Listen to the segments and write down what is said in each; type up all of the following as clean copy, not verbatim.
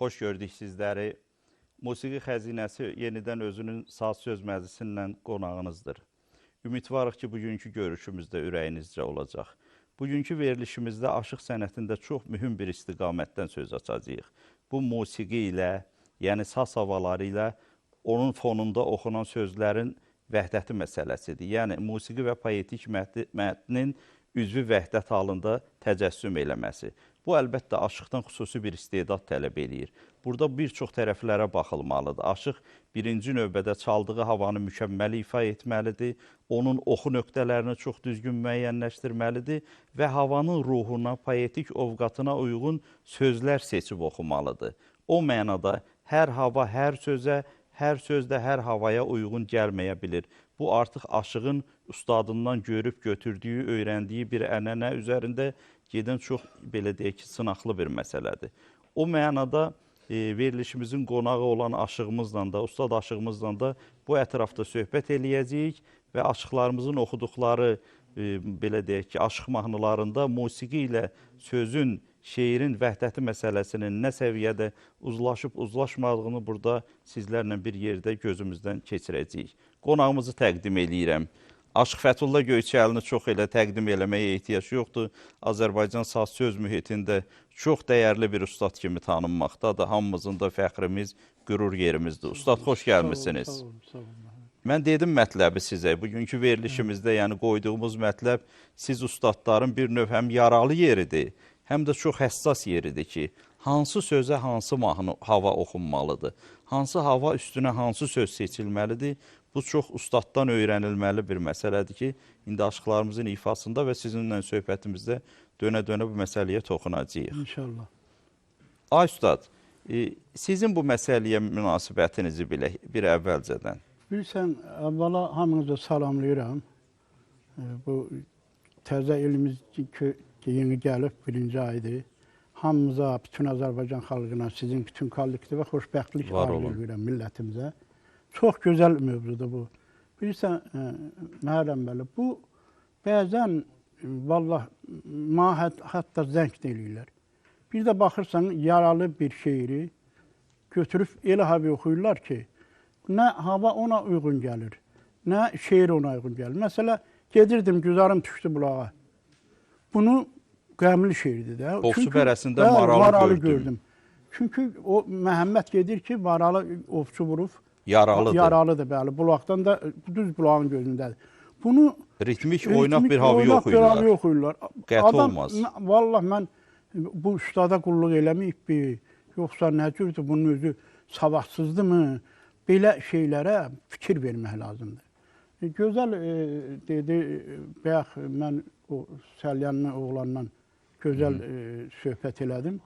Xoş gördük sizləri. Musiqi xəzinəsi yenidən özünün saz söz məclisindən qonağınızdır. Ümidvarıq ki, bugünkü görüşümüzdə ürəyinizcə olacaq. Bugünkü verilişimizdə aşıq sənətində çox mühüm bir istiqamətdən söz açacağıq. Bu musiqi ilə, yəni saz havaları ilə onun fonunda oxunan sözlərin vəhdəti məsələsidir. Yəni, musiqi və poetik mətnin üzvü vəhdət halında təcəssüm eləməsi. Bu, əlbəttə, aşıqdan xüsusi bir istedad tələb eləyir. Burada bir çox tərəflərə baxılmalıdır. Aşıq birinci növbədə çaldığı havanı mükəmməli ifa etməlidir, onun oxu nöqtələrini çox düzgün müəyyənləşdirməlidir və havanın ruhuna, poetik ovqatına uyğun sözlər seçib oxumalıdır. O mənada hər hava, hər sözə, hər sözdə hər havaya uyğun gəlməyə bilir. Bu, artıq aşığın ustadından görüb götürdüyü, öyrəndiyi bir ənənə üzərində gedən çox, belə deyək ki, sınaqlı bir məsələdir. O mənada verilişimizin qonağı olan aşığımızla da, ustad aşığımızla da bu ətrafda söhbət eləyəcəyik və aşıqlarımızın oxuduqları, belə deyək ki, aşıq mahnılarında musiqi ilə sözün, şeirin vəhdəti məsələsinin nə səviyyədə uzlaşıb, uzlaşmadığını burada sizlərlə bir yerdə gözümüzdən keçirəcəyik. Qonağımızı təqdim eləyirəm. Aşıq Fəthullah Göyçəlini çox elə təqdim eləməyə ehtiyac yoxdur. Azərbaycan saz söz mühitində çox dəyərli bir ustad kimi tanınmaqdadır. Hamımızın da fəxrimiz, qürur yerimizdir. Ustad, xoş gəlmişsiniz. Sağ olun. Mən dedim mətləbi sizə. Bugünkü verilişimizdə, yəni qoyduğumuz mətləb siz ustadların bir növ həm yaralı yeridir, həm də çox həssas yeridir ki, hansı sözə hansı hava oxunmalıdır, hansı hava üstünə hansı söz seçilməlidir. Bu çox ustaddan öyrənilməli bir məsələdir ki, indi aşıqlarımızın ifasında və sizinlə söhbətimizdə dönə-dönə bu məsələyə toxunacağıq. İnşallah. Ay ustad, sizin bu məsələyə münasibətinizi bilək bir əvvəlcədən. Bilirsən, əvvəla hamınızı salamlayıram. Bu təzə ilimiz ki, yeni gəlib, birinci aydır. Hamımıza, bütün Azərbaycan xalqına, sizin bütün kollektivə xoşbəxtlik arzulayıram millətimizə. Çox gözəl mövzudur bu. Bilirsən, Məhərrəm bəli, bu bəzən, vallah, hətta zəng deyirlər. Bir də baxırsan, yaralı bir şeiri götürüb elə hava oxuyurlar ki, nə hava ona uyğun gəlir, nə şeir ona uyğun gəlir. Məsələ, gedirdim, güzarım düşdü bulağa. Bunu qəmli şeirdir də. Ovçu bərəsində maralı gördüm. Çünki o Məhəmməd gedir ki, maralı ovçu vurub, yaralıdır. Yaralıdır, bəli. Bulaqdan da düz bulağın gözündədir. Bunu ritmik oynaq bir havaya oxuyurlar. Qət olmaz. Vallah, mən bu ustada qulluq eləməyib bir, yoxsa nə cürdür, bunun özü savadsızdır mı? Belə şeylərə fikir vermək lazımdır. Gözəl dedi, bayaq mən o Səlyanlı oğlanla gözəl söhbət elədim.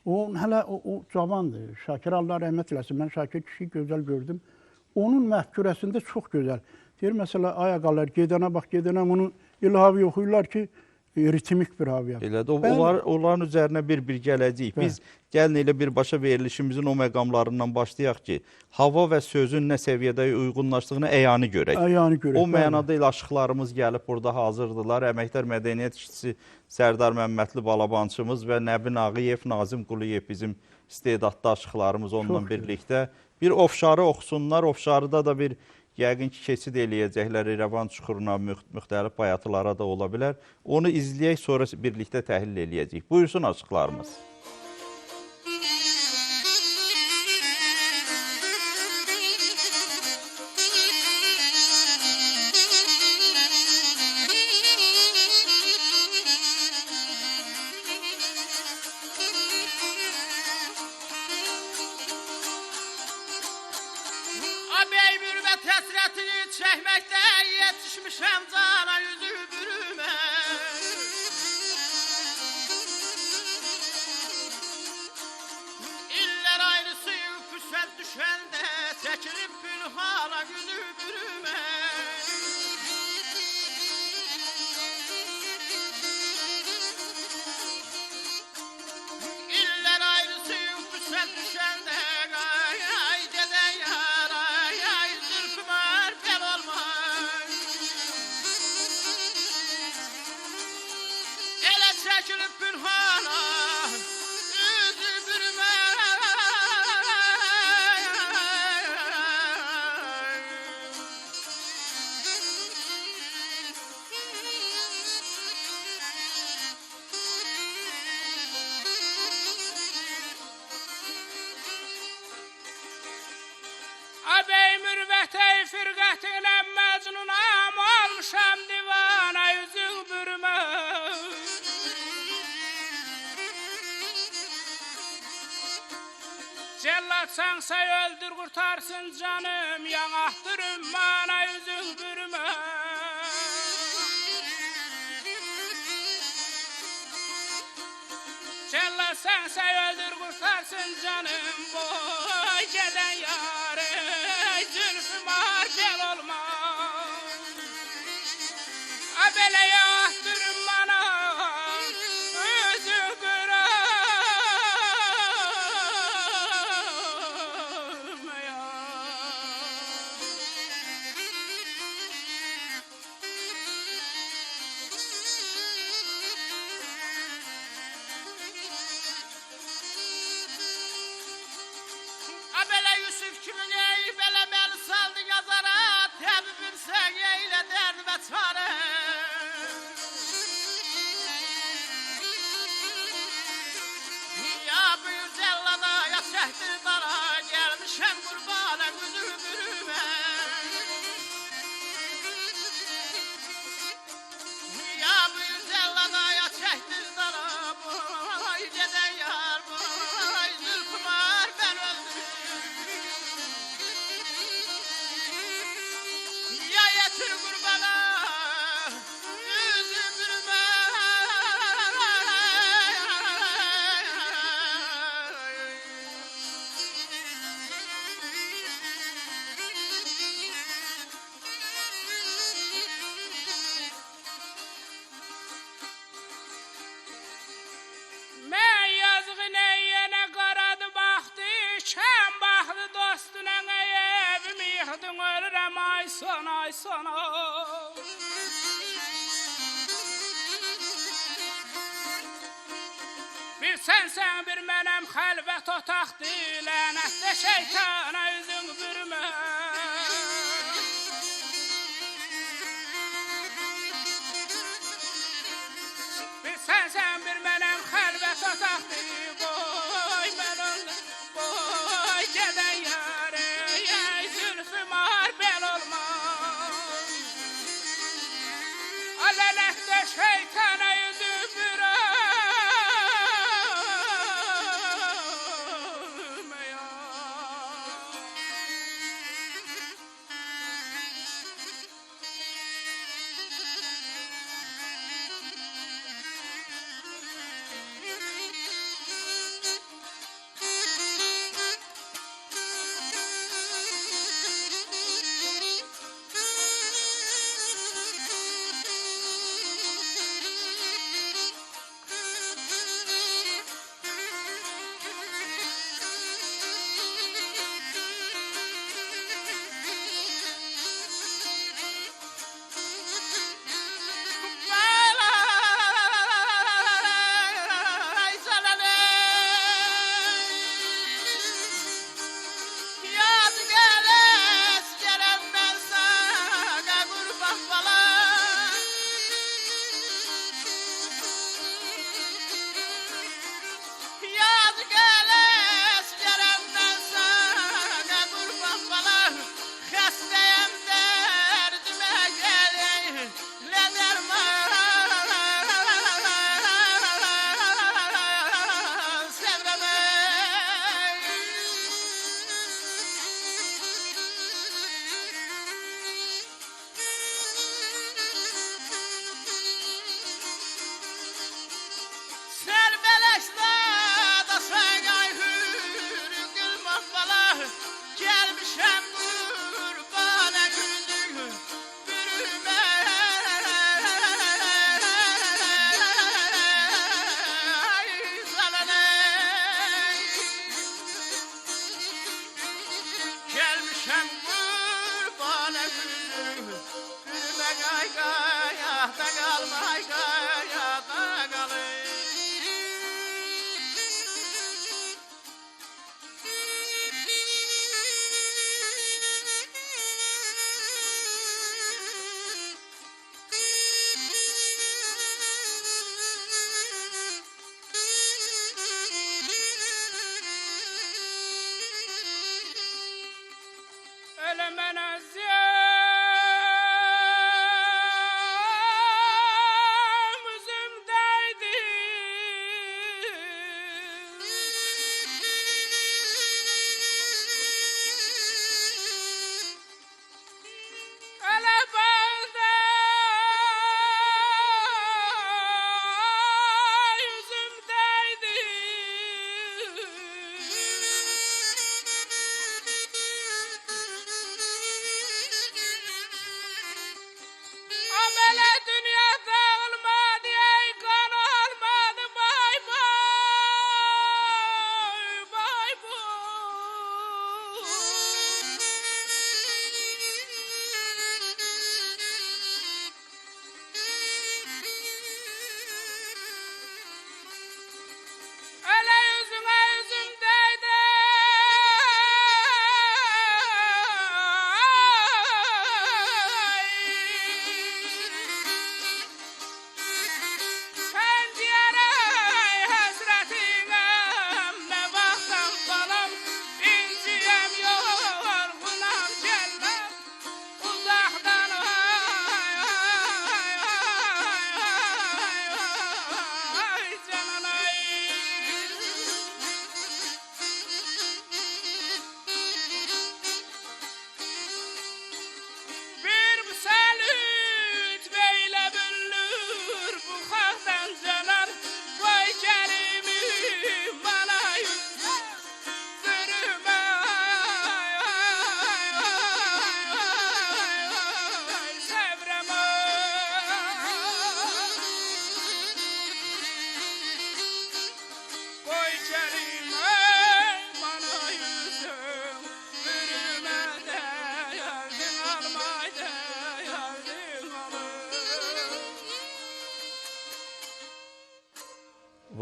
O hələ o cavandır. Şakir Allah rəhmət eləsin. Mən Şakir kişiyi gözəl gördüm. Onun məhkürəsində çox gözəl. Deyir, məsələ, ayaqalar, gedənə bax, gedənə bunu elə havi oxuyurlar ki, ritmik bir haviyə. Elədir. Onların üzərinə bir gələcəyik. Biz gəlin elə birbaşa verilişimizin o məqamlarından başlayaq ki, hava və sözün nə səviyyədə uyğunlaşdığını əyani görək. O mənada ilə aşıqlarımız gəlib burada hazırdırlar. Əməkdar mədəniyyət işçisi Sərdar Məmmədli Balabançımız və Nəbi Nağıyev, Nazim Quliyev bizim istedadlı aşıqlarımız onunla birlikdə. Bir ofşarı oxusunlar. Ofşarıda da bir yəqin ki, keçid eləyəcəklər İrəvan çuxuruna, müxtəlif bayatılara da ola bilər. Onu izləyək, sonra birlikdə təhlil eləyəcəyik. Buyursun aşıqlarımız. Çəkməkdə yetişmişəm cana yüzü bürümə. İllər ayrısı füsət düşəndə çəkilib gülhana yüzü bürümə. İllər ayrısı füsət düşəndə ətəy firqətinə məcnunam, olmuşam divana yüzün bürümə. Cellad sənsə öldür qurtarsın canım, yanaqdırım mana yüzün bürümə. Cellad sənsə öldür qurtarsın canım, boy gedən yarı, zülfüm arcel olma. A belə yanaqdırım mana yüzün bürümə. Belə Yusuf kimi ney, belə məni saldı yazara, təbibim sən eylə dərd və çarə. Ya buyur cəllada, ya çəkdir dara, gəlmişəm qurbana qüdür bürümə. Ya buyur cəllada, ya çəkdir dara, boy gedən yar, boy zülfümar ben öldüm. Ya yetir kurbana yüzüm bürüme. Men yazgın eyyene qaradı baxdı, şən baxdı dostuna evimi yıxdın ölürəm ay sona ay sona. Bir sənsən bir mənəm xəlvət otaqdı, lənətdə şeytana üzün bürümə. Bir sənsən bir mənəm xəlvət otaqdı, boy mən oldum, boy gedən yarı, ey zülfüm ar bel olma. A lənətdə şeytana yüzü bürümə ya. Öyle mene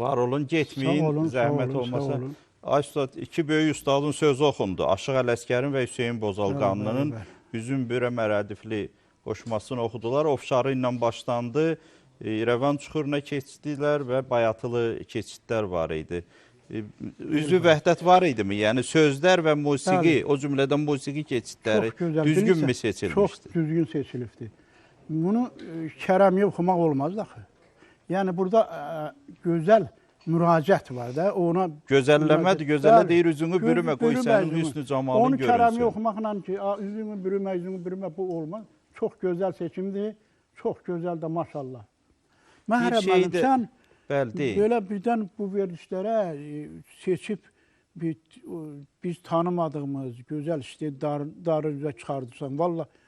Var olun, getməyin, Sağ olun, zəhmət sağ olmasa. olun. Ay ustad, iki böyük ustadın sözü oxundu. Aşıq Ələsgərin və Hüseyin Bozalqanlının Üzüm Bürə Mərədifli qoşmasını oxudular. Ofşarı ilə başlandı. İrəvan çuxuruna keçdilər və bayatılı keçidlər var idi. Üzvü vəhdət var idimi? Yəni sözlər və musiqi, o cümlədən musiqi keçidləri düzgünmü seçilmişdi? Çox düzgün seçilibdi. Bunu kərəmiyə oxumaq olmaz axı. Yəni burada gözəl müraciət var da, ona gözəlləmədir, gözəllə deyir üzünü bürümə, qoy sənin hüsnü camalın görünsün. Onu kərəmiyə oxumaqla ki, üzünü bürümə bu olmaz. Çox gözəl seçimdir, çox gözəl də maşallah. Məhrəm mənim, sən belə birdən bu verilişlərə seçib biz tanımadığımız gözəl istedadları üzə çıxardırsan.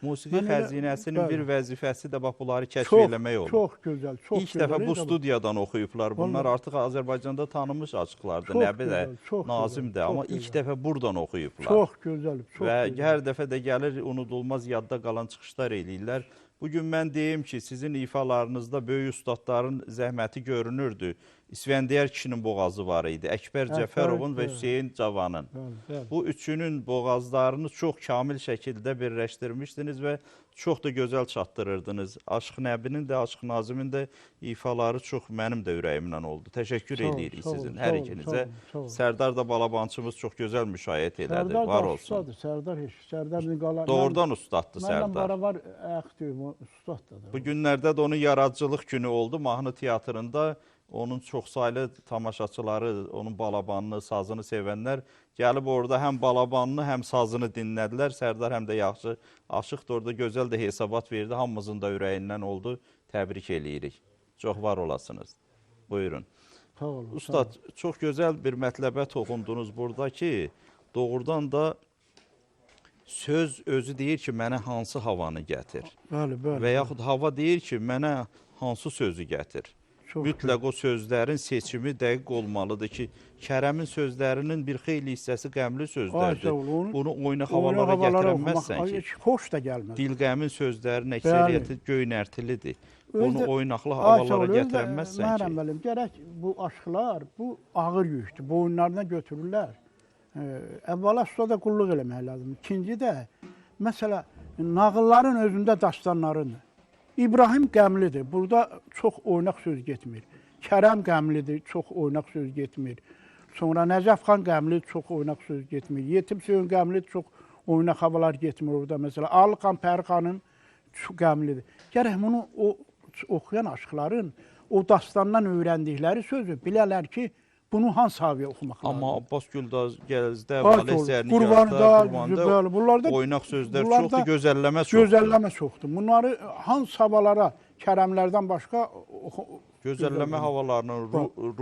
Musiqi xəzinəsinin bir vəzifəsi də bax bunları kəşf eləmək olur. Çox gözəl, çox gözəl. İlk dəfə bu studiyadan oxuyublar. Bunlar artıq Azərbaycanda tanınmış aşıqlardır. Nəbi də, Nazim də, amma ilk dəfə buradan oxuyublar. Çox gözəl, çox gözəl. Və hər dəfə də gəlir, unudulmaz yadda qalan çıxışlar eləyirlər. Bugün mən deyim ki, sizin ifalarınızda böyük ustadların zəhməti görünürdü. İsfəndiyar kişinin boğazı var idi. Əkbər Cəfərovun və Hüseyin Cavanın. Bu üçünün boğazlarını çox kamil şəkildə birləşdirmişdiniz və çox da gözəl çatdırırdınız. Aşıq Nəbinin də, Aşıq Nazimin də ifaları çox mənim də ürəyimdən oldu. Təşəkkür edirik sizin hər ikinizə. Sərdar da balabançımız çox gözəl müşayiət elədi. Var olsun. Sərdar doğrudan ustaddır Sərdar. Məndən baravar əxtiyim, ustaddır. Bu günlərdə də onun yaradıcılıq günü oldu. Mahnı teatrında onun çoxsaylı tamaşaçıları, onun balabanını, sazını sevənlər gəlib orada həm balabanını, həm sazını dinlədilər. Sərdar həm də yaxşı aşıqdır, orada gözəl də hesabat verdi. Hamımızın da ürəyindən oldu. Təbrik eləyirik. Çox var olasınız. Buyurun. Ustad, çox gözəl bir mətləbə toxundunuz burada ki, doğrudan da söz özü deyir ki, mənə hansı havanı gətir. Və yaxud hava deyir ki, mənə hansı sözü gətir. Mütləq o sözlərin seçimi dəqiq olmalıdır ki, Kərəmin sözlərinin bir xeyli hissəsi qəmli sözlərdir. Bunu oynaq havalara gətirəməzsən ki, xoş da gəlməz. Dilqəmin sözlərinin əksəriyyəti göynərtilidir. Onu oynaqlı havalara gətirəməzsən ki. Mənim bəlim, gərək bu aşıqlar, bu ağır yükdür, boyunlarına götürürlər. Əvvəla ustada qulluq eləmək lazım. İkinci də, məsələ, nağılların özündə dastanlarındır. İbrahim qəmlidir, burada çox oynaq söz getmir. Kərəm qəmlidir, çox oynaq söz getmir. Sonra Nəcəf xan qəmlidir, çox oynaq söz getmir. Yetim Söyün qəmlidir, çox oynaq havalar getmir orada. Məsələn, Alı xan, Pəri xanın çox qəmlidir. Gərək bunu oxuyan aşıqların o dastandan öyrəndikləri sözü bilərlər ki, bunu hansı haviyə oxumaq lazım? Amma Abbas Güldaz, Gəlizdə, Valeh Zərnigarda, Qurvanda oynaq sözlər çoxdur, gözəlləmə çoxdur. Gözəlləmə çoxdur. Bunları hansı havalara, kərəmlərdən başqa gözəlləmə havalarının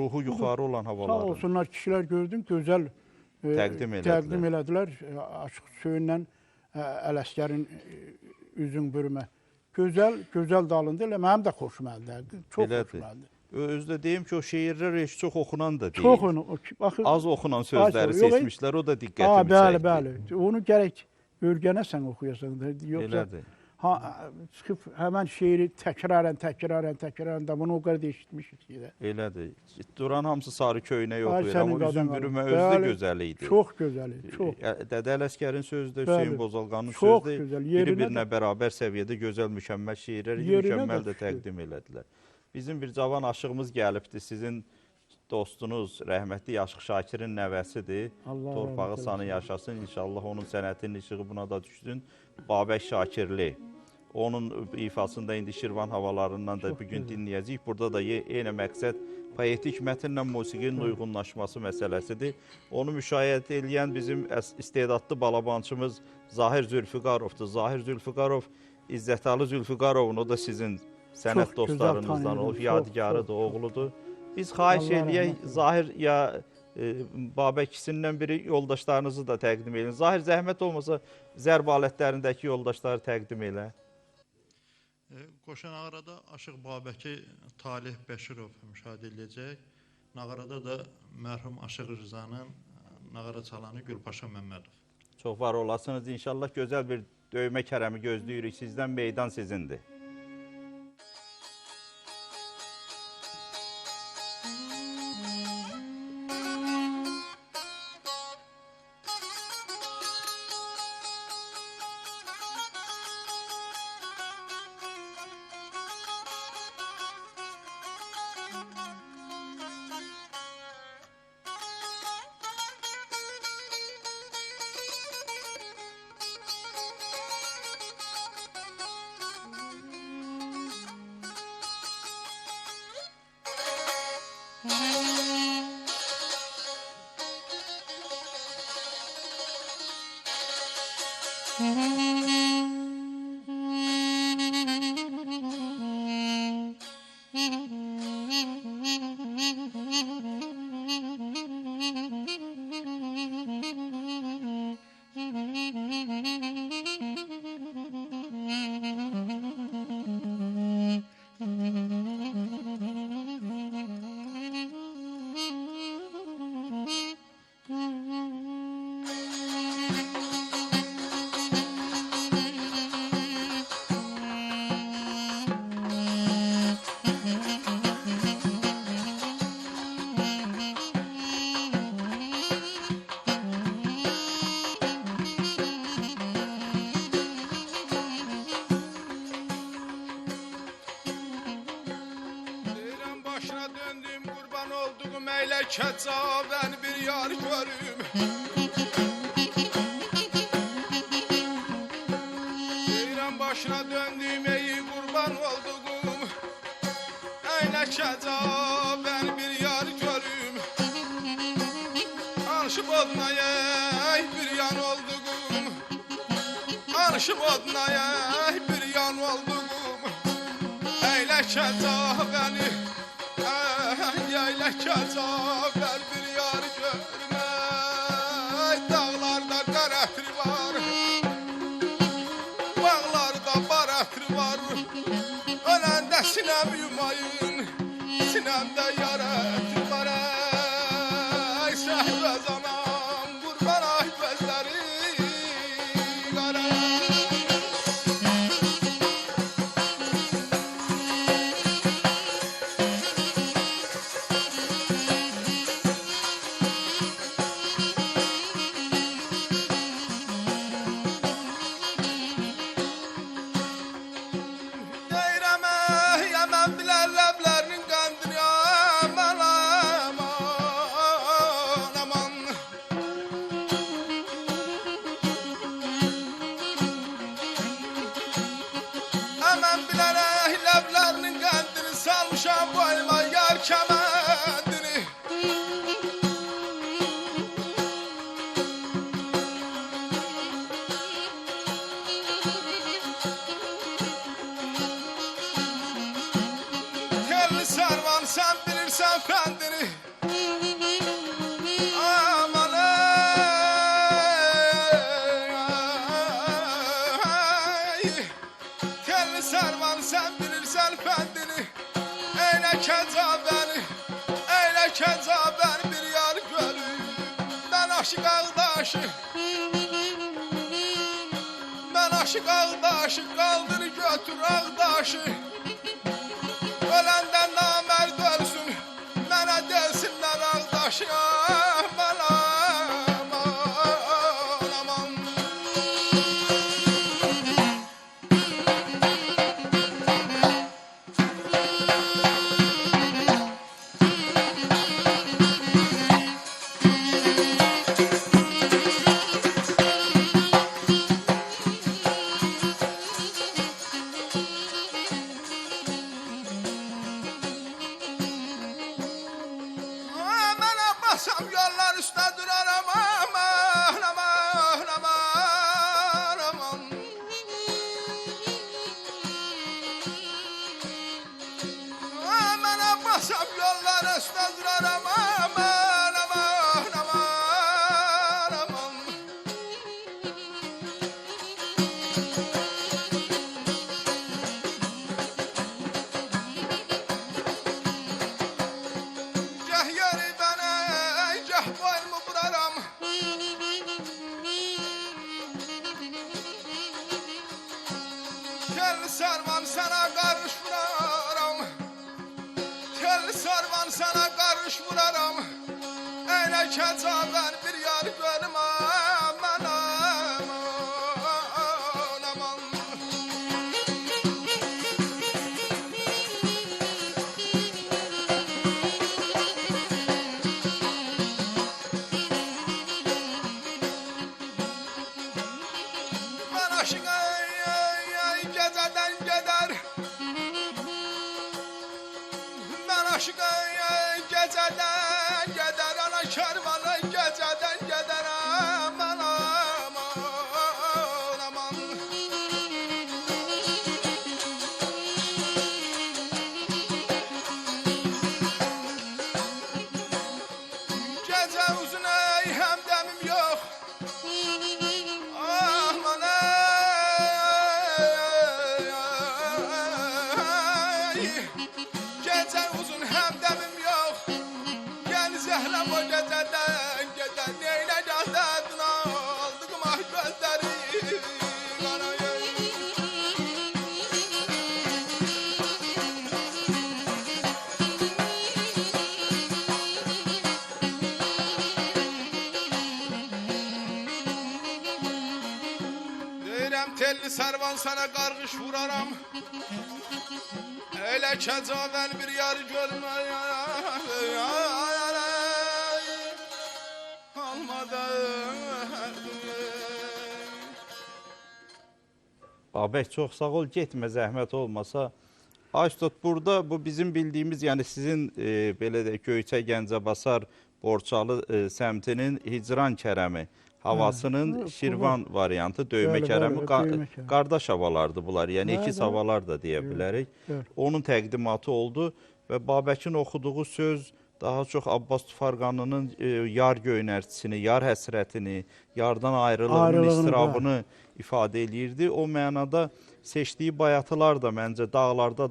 ruhu yuxarı olan havaları. Sağ olsunlar, kişilər gördüm, gözəl təqdim elədilər. Aşıq Hüseynlə Ələsgərin Üzün Bürümə. Gözəl dalındı, elə mənim də xoşum əldə, çox xoşum əldə. Özdə deyim ki, o şeirlər çox oxunan da deyil. Çox az oxunan sözləri seçmişlər, o da diqqətimi çəkdi. Bəli. Onu gərək öyrənəsən, oxuyasan da. Elədir. Çıxıb həmən şeiri təkrarən da bunu o qədər eşitmişik ki. Elədir. Duran hamısı sarı köynək oxuyur, amma Üzün Bürümə özü də gözəl idi. Çox gözəl idi, çox. Dədə Ələsgərin sözü də, Hüseyin Bozalqanın sözü də bir-birinə bərabər səviyyədə gözəl, mükəmməl şeirlər, mükəmməl də təqdim elədilər. Bizim bir cavan aşığımız gəlibdir, sizin dostunuz, rəhmətli Aşıq Şakirin nəvəsidir. Torpağı sanı yaşasın, inşallah onun sənətinin işığı buna da düşsün. Babək Şakirli, onun ifasında indi Şirvan havalarından da bugün dinləyəcəyik. Burada da eyni məqsəd poetik mətnlə musiqinin uyğunlaşması məsələsidir. Onu müşahidə edən bizim istedadlı balabançımız Zahir Zülfüqarovdur. Zahir Zülfüqarov, İzzətalı Zülfüqarovun, o da sizin sənət dostlarınızdan olub, yadigarıdır, oğludur. Biz xahiş eləyək, Zahir ya Babək ikisindən biri yoldaşlarınızı da təqdim edin. Zahir, zəhmət olmasa zərb alətlərindəki yoldaşları təqdim elə. Qoşa nağarada Aşıq Babəki Talih Bəşirov müşahidə edəcək. Nağarada da mərhum Aşıq Rızanın nağara çalanı Gülpaşa Məmmədov. Çox var olasınız. İnşallah gözəl bir döymə kərəmi gözləyirik. Sizdən meydan sizindir. Deyirəm başına döndüm, qurban olduğum əyləkə cavabən bir yar görüm. Deyirəm başına döndüm, ey qurban olduğum əyləkə cavabən bir yar görüm. Arşıb odnaya bir yan olduğum, arşıb odnaya bir yan olduğum Eyləkə bəni, eyləkə ver bir yar görmək. Dağlarda qar ətri var, bağlarda bar ətri var. Öləndə sinəm yumayın, sinəmdə yar ətri var. Ey səhvəz anam, qurban ay gözləri qara. Hemen bilərək ləblərinin qəndini salmışam boyma yar kəməndini. Telli sarvan sən bilirsən fəndini. Aman ey, telli sarvan sən bilirsən fəndini. Eyləkə bəni, eyləkə bəni bir yar görüm. Mən aşıq ağdaşı, mən aşıq ağdaşı, qaldır götür ağdaşı. Öləndən namərd ölsün, mənə delsinlər ağdaşı. Aman aman aman. Aman basam yollar üstə duraram. Aman aman aman aman. Aman basam yollar üstə duraram. Aman aman aman aman. Gah yeri bənə, gah boynumu vuraram. Telli sarvan sana qarış vuraram. Telli sarvan sana qarış vuraram. Eyləkə ver bir yar görüm. Aman aman aman. Ben aşık ay geceden gider. Ben aşık ay geceden gider. Ana kervan ay geceden gider. Aman aman aman. telli servan sana qarğış vuraram. Elə kəcavəl bir yer görmə almadım. Babək çox sağ ol, getmə zəhmət olmasa. Aystot, burada bu bizim bildiyimiz, yəni sizin belə də Göyçə Gəncəbasar Borçalı səmtinin Hicran kərəmi havasının Şirvan variantı, döymə Bəli, kərəmi, bəli, döymə kərəmi. qardaş havalardır bunlar. Yəni Bəli, iki bəli. havalar da deyə bilərik. bəli. Onun təqdimatı oldu və Babəkin oxuduğu söz daha çox Abbas Tufarqanının yar göynərtisini, yar həsrətini, yardan ayrılığının Ayrılığını, istirabını ifadə eləyirdi. O mənada seçdiyi bayatılar da məncə dağlarda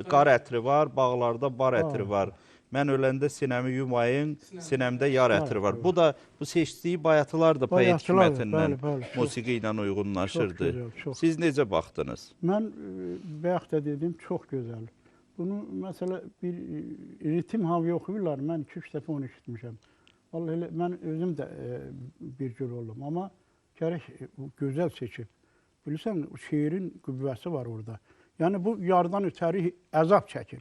qar ətri var, bağlarda bar ətri var. Mən öləndə sinəmi yumayın, sinəmdə yar ətri var. Bu da bu seçdiyi bayatılar da poetik Bayatılar, mətndən, bəli, bəli, çox- musiqi ilə uyğunlaşırdı. Çox gözəl, çox. Siz necə baxdınız? Mən bayaq da dedim, çox gözəl. Bunu məsələ bir ritim havi oxuyurlar. Mən 2-3 dəfə onu eşitmişəm. Vallahi elə mən özüm də bir cür oldum, amma gərək gözəl seçib. Bilirsən, şeirin qüvvəsi var orada. Yəni bu yardan ötəri əzab çəkir.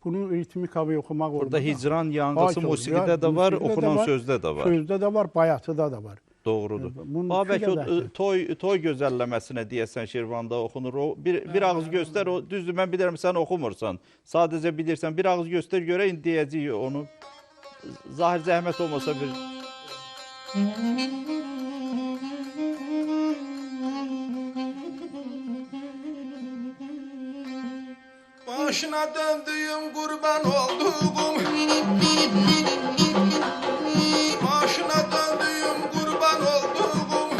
Bunu ritmik havi oxumaq orada. Burada hicran yanğısı musiqidə də var, oxunan sözdə də var. Sözdə də var, bayatıda da var. Doğrudur. Bunun Babək iki o qədəhdir. toy gözəlləməsinə deyəsən Şirvanda oxunur. O bir ağız göstər, o düzdür, mən bilirəm sən oxumursan. Sadəcə bilirsən, bir ağız göstər görəyin deyəcəyik onu. Zahir zəhmət olmasa bir Başına döndüğüm kurban olduğum, başına döndüğüm kurban olduğum,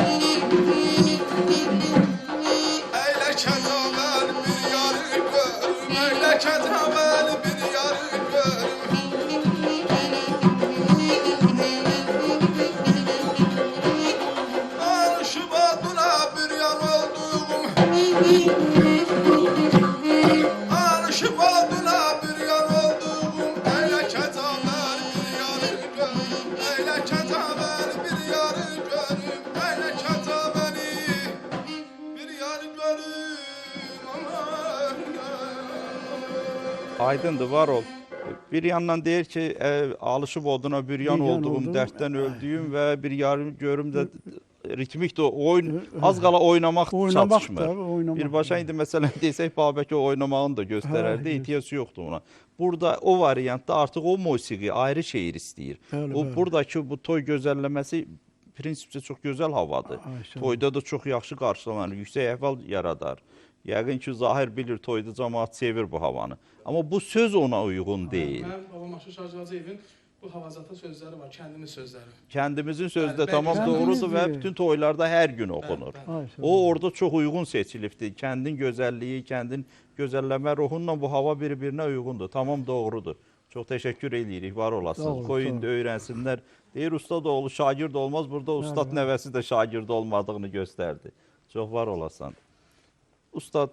eyle ketavel bir yarı görüm, eyle ketavel bir yarı görüm. Alışıp adına bir yan olduğum, alışıp adına bir yan olduğum, eyle ketavel bir yarı görüm, eyle ketavel bir yarı görüm, eyle ketaveli bir yarı görüm. aydındır, var ol. Bir yandan deyir ki, alışıb oduna bir yan Bir yan olduğum, oldum. dərddən öldüyüm və bir yarım görüm də ritmik də oyun, az qala oynamaq Oynamaq çatışmır. da, oynamaq Birbaşa da. indi məsələn desək Babək o oynamağını da göstərərdi, Hə, ehtiyac yoxdur ona. Burada o variantda artıq o musiqi ayrı şeir istəyir. Bəli, O bəli. buradakı bu toy gözəlləməsi prinsipcə çox gözəl havadır. Ay, sağ ol. Toyda da çox yaxşı qarşılanır, yüksək əhval yaradar. Yəqin ki, Zahir bilir, toyda cəmaat sevir bu havanı. Amma bu söz ona uyğun deyil. Mən babam Aşır Şarjacıyevin bu havazata sözləri var, kəndimiz sözləri. Kəndimizin sözü də Bəli, tamam bəli. doğrudur və Kəndimizdir. bütün toylarda hər gün oxunur. Bəli, Ay, sağ O ol. orada çox uyğun seçilibdir. Kəndin gözəlliyi, kəndin gözəlləmə ruhunla bu hava bir-birinə uyğundur. Tamam doğrudur. Çox təşəkkür eləyirik, var Sağ olasınız. olun, Qoyun sağ da öyrənsinlər. Deyir ustad oğlu şagird olmaz. Burada ustad nəvəsi də şagird olmadığını göstərdi. Çox var olasan. Ustad,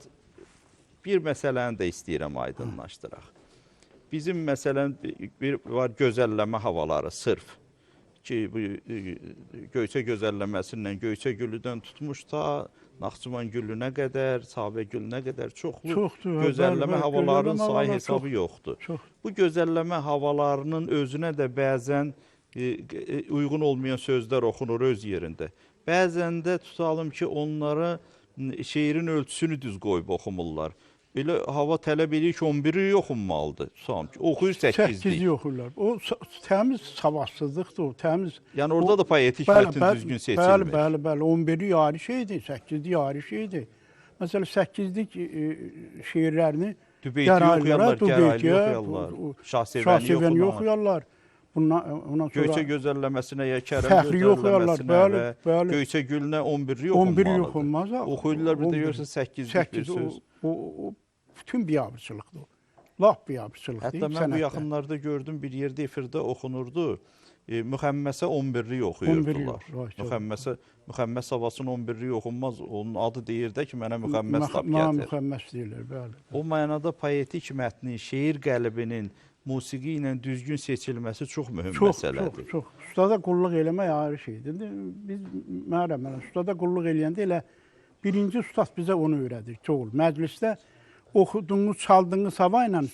bir məsələni də istəyirəm aydınlaşdıraq. Bizim məsələn bir var gözəlləmə havaları sırf ki bu Göyçə gözəlləməsindən Göyçə gülüdən tutmuş ta Naxçıvan gülünə qədər, Sabə gülünə qədər çoxlu Çoxdur, hə, gözəlləmə bəli, bəli, havalarının gözəlləmə sayı havalar hesabı çox. yoxdur. Çox. Bu gözəlləmə havalarının özünə də bəzən uyğun olmayan sözlər oxunur öz yerində. Bəzən də tutalım ki, onlara şeirin ölçüsünü düz qoyub oxumurlar. Elə hava tələb edir ki, 11-i oxunmalıdır. Tutalım ki, oxuyur 8-lik. 8 yoxurlar. O təmiz savadsızlıqdır, o təmiz. Yəni orada da poetik Bəli, mətn bəli, düzgün Bəli, seçilmir. bəli, bəli. 11-i ayrı şeydir, 8-i ayrı şeydir. Məsələn, 8-lik şeirlərini Dübeyti oxuyarlar, Gəraylı oxuyarlar, Şahsevəni oxuyarlar. Ondan sonra Göyçə gözəlləməsinə ya Kərəm Fəxri oxuyarlar, gözəlləməsinə bəli, və bəli. Göyçə gülünə 11-i 11-i oxunmalıdır. oxunmaz. Oxuyurlar, bir də 11. görürsən 8-lik bir 8 söz. o bütün biabırçılıqdır o. Lap biabırçılıq Hətta deyil mən bu sənətdə. yaxınlarda gördüm, bir yerdə efirdə oxunurdu. Müxəmməsə 11-lik 11-i oxuyurdular. yoxdur, Müxəmməs havasının 11-lik oxunmaz. Onun adı deyir də ki, mənə müxəmməs tap gətir. Müxəmməs deyirlər, bəli. O mənada poetik mətnin, şeir qəlbinin musiqi ilə düzgün seçilməsi çox mühüm məsələdir. Çox. Ustada qulluq eləmək ayrı şeydir. İndi biz mənə ustada qulluq eləyəndə elə birinci ustad bizə onu öyrədir. Çoğul. Məclisdə oxuduğunuz, çaldığınız hava ilə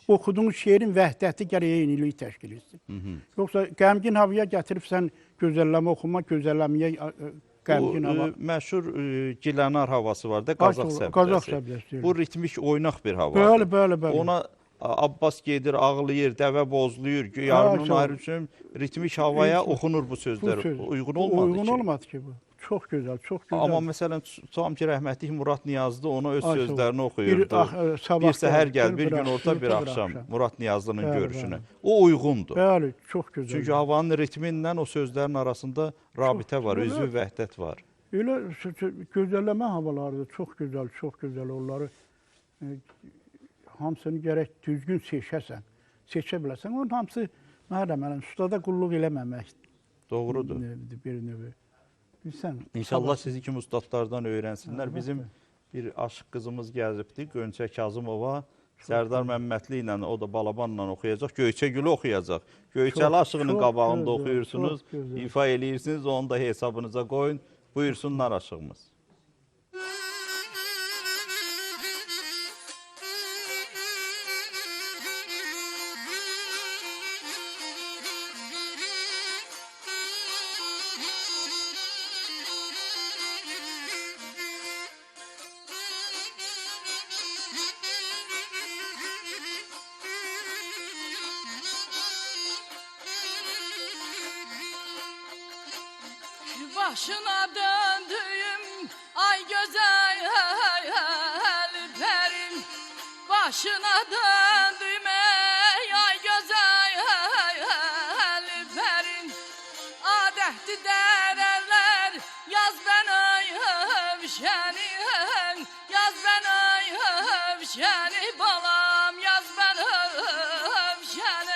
oxuduğunuz şeirin vəhdəti gərək eynilik təşkil etsin. Yoxsa qəmgin havaya gətiribsən gözəlləmə oxuma, gözəlləməyə qəmgin hava. Bu məşhur gilənar havası var da, Qazaq Qazaq səbdəsi. səbdəsi. Bu ritmik oynaq bir havadır. Bəli. Ona Abbas gedir, ağlayır, dəvə bozluyur, yarının ayrı üçün ritmik havaya oxunur bu sözlər. Uyğun olmadı ki. Uyğun olmadı ki bu. Çox gözəl, çox gözəl. Amma məsələn, tutam ki, rəhmətlik Murad Niyazlı ona öz sözlərini Bir oxuyurdu. Bir səhər gəl, bir gün orta, bir axşam. Murad Niyazlının görüşünə. O uyğundur. Bəli, çox gözəl. Çünki havanın ritmindən o sözlərin arasında rabitə var, üzvü vəhdət var. Elə gözəlləmə havalarıdır, çox gözəl, çox gözəl. Onları hamısını gərək düzgün seçəsən, seçə biləsən. Onun hamısı, mənə ustada qulluq eləməməkdir. Doğrudur. Bir növü. Bilsən, İnşallah sizi kimi ustadlardan öyrənsinlər. Bizim bir aşıq qızımız gəlibdir, Gönçə Kazımova. Sərdar Məmmədli ilə, o da Balabanla oxuyacaq, Göyçə Gülü oxuyacaq. Göyçəli aşığının qabağında oxuyursunuz, ifa eləyirsiniz, onu da hesabınıza qoyun. Buyursunlar aşığımız. Başına döndüğüm ay güzel perim, başına döndüğüm ay güzel perim, adetli derler yaz ben ay hemşeni, yaz ben ay hemşeni, balam yaz ben hemşeni.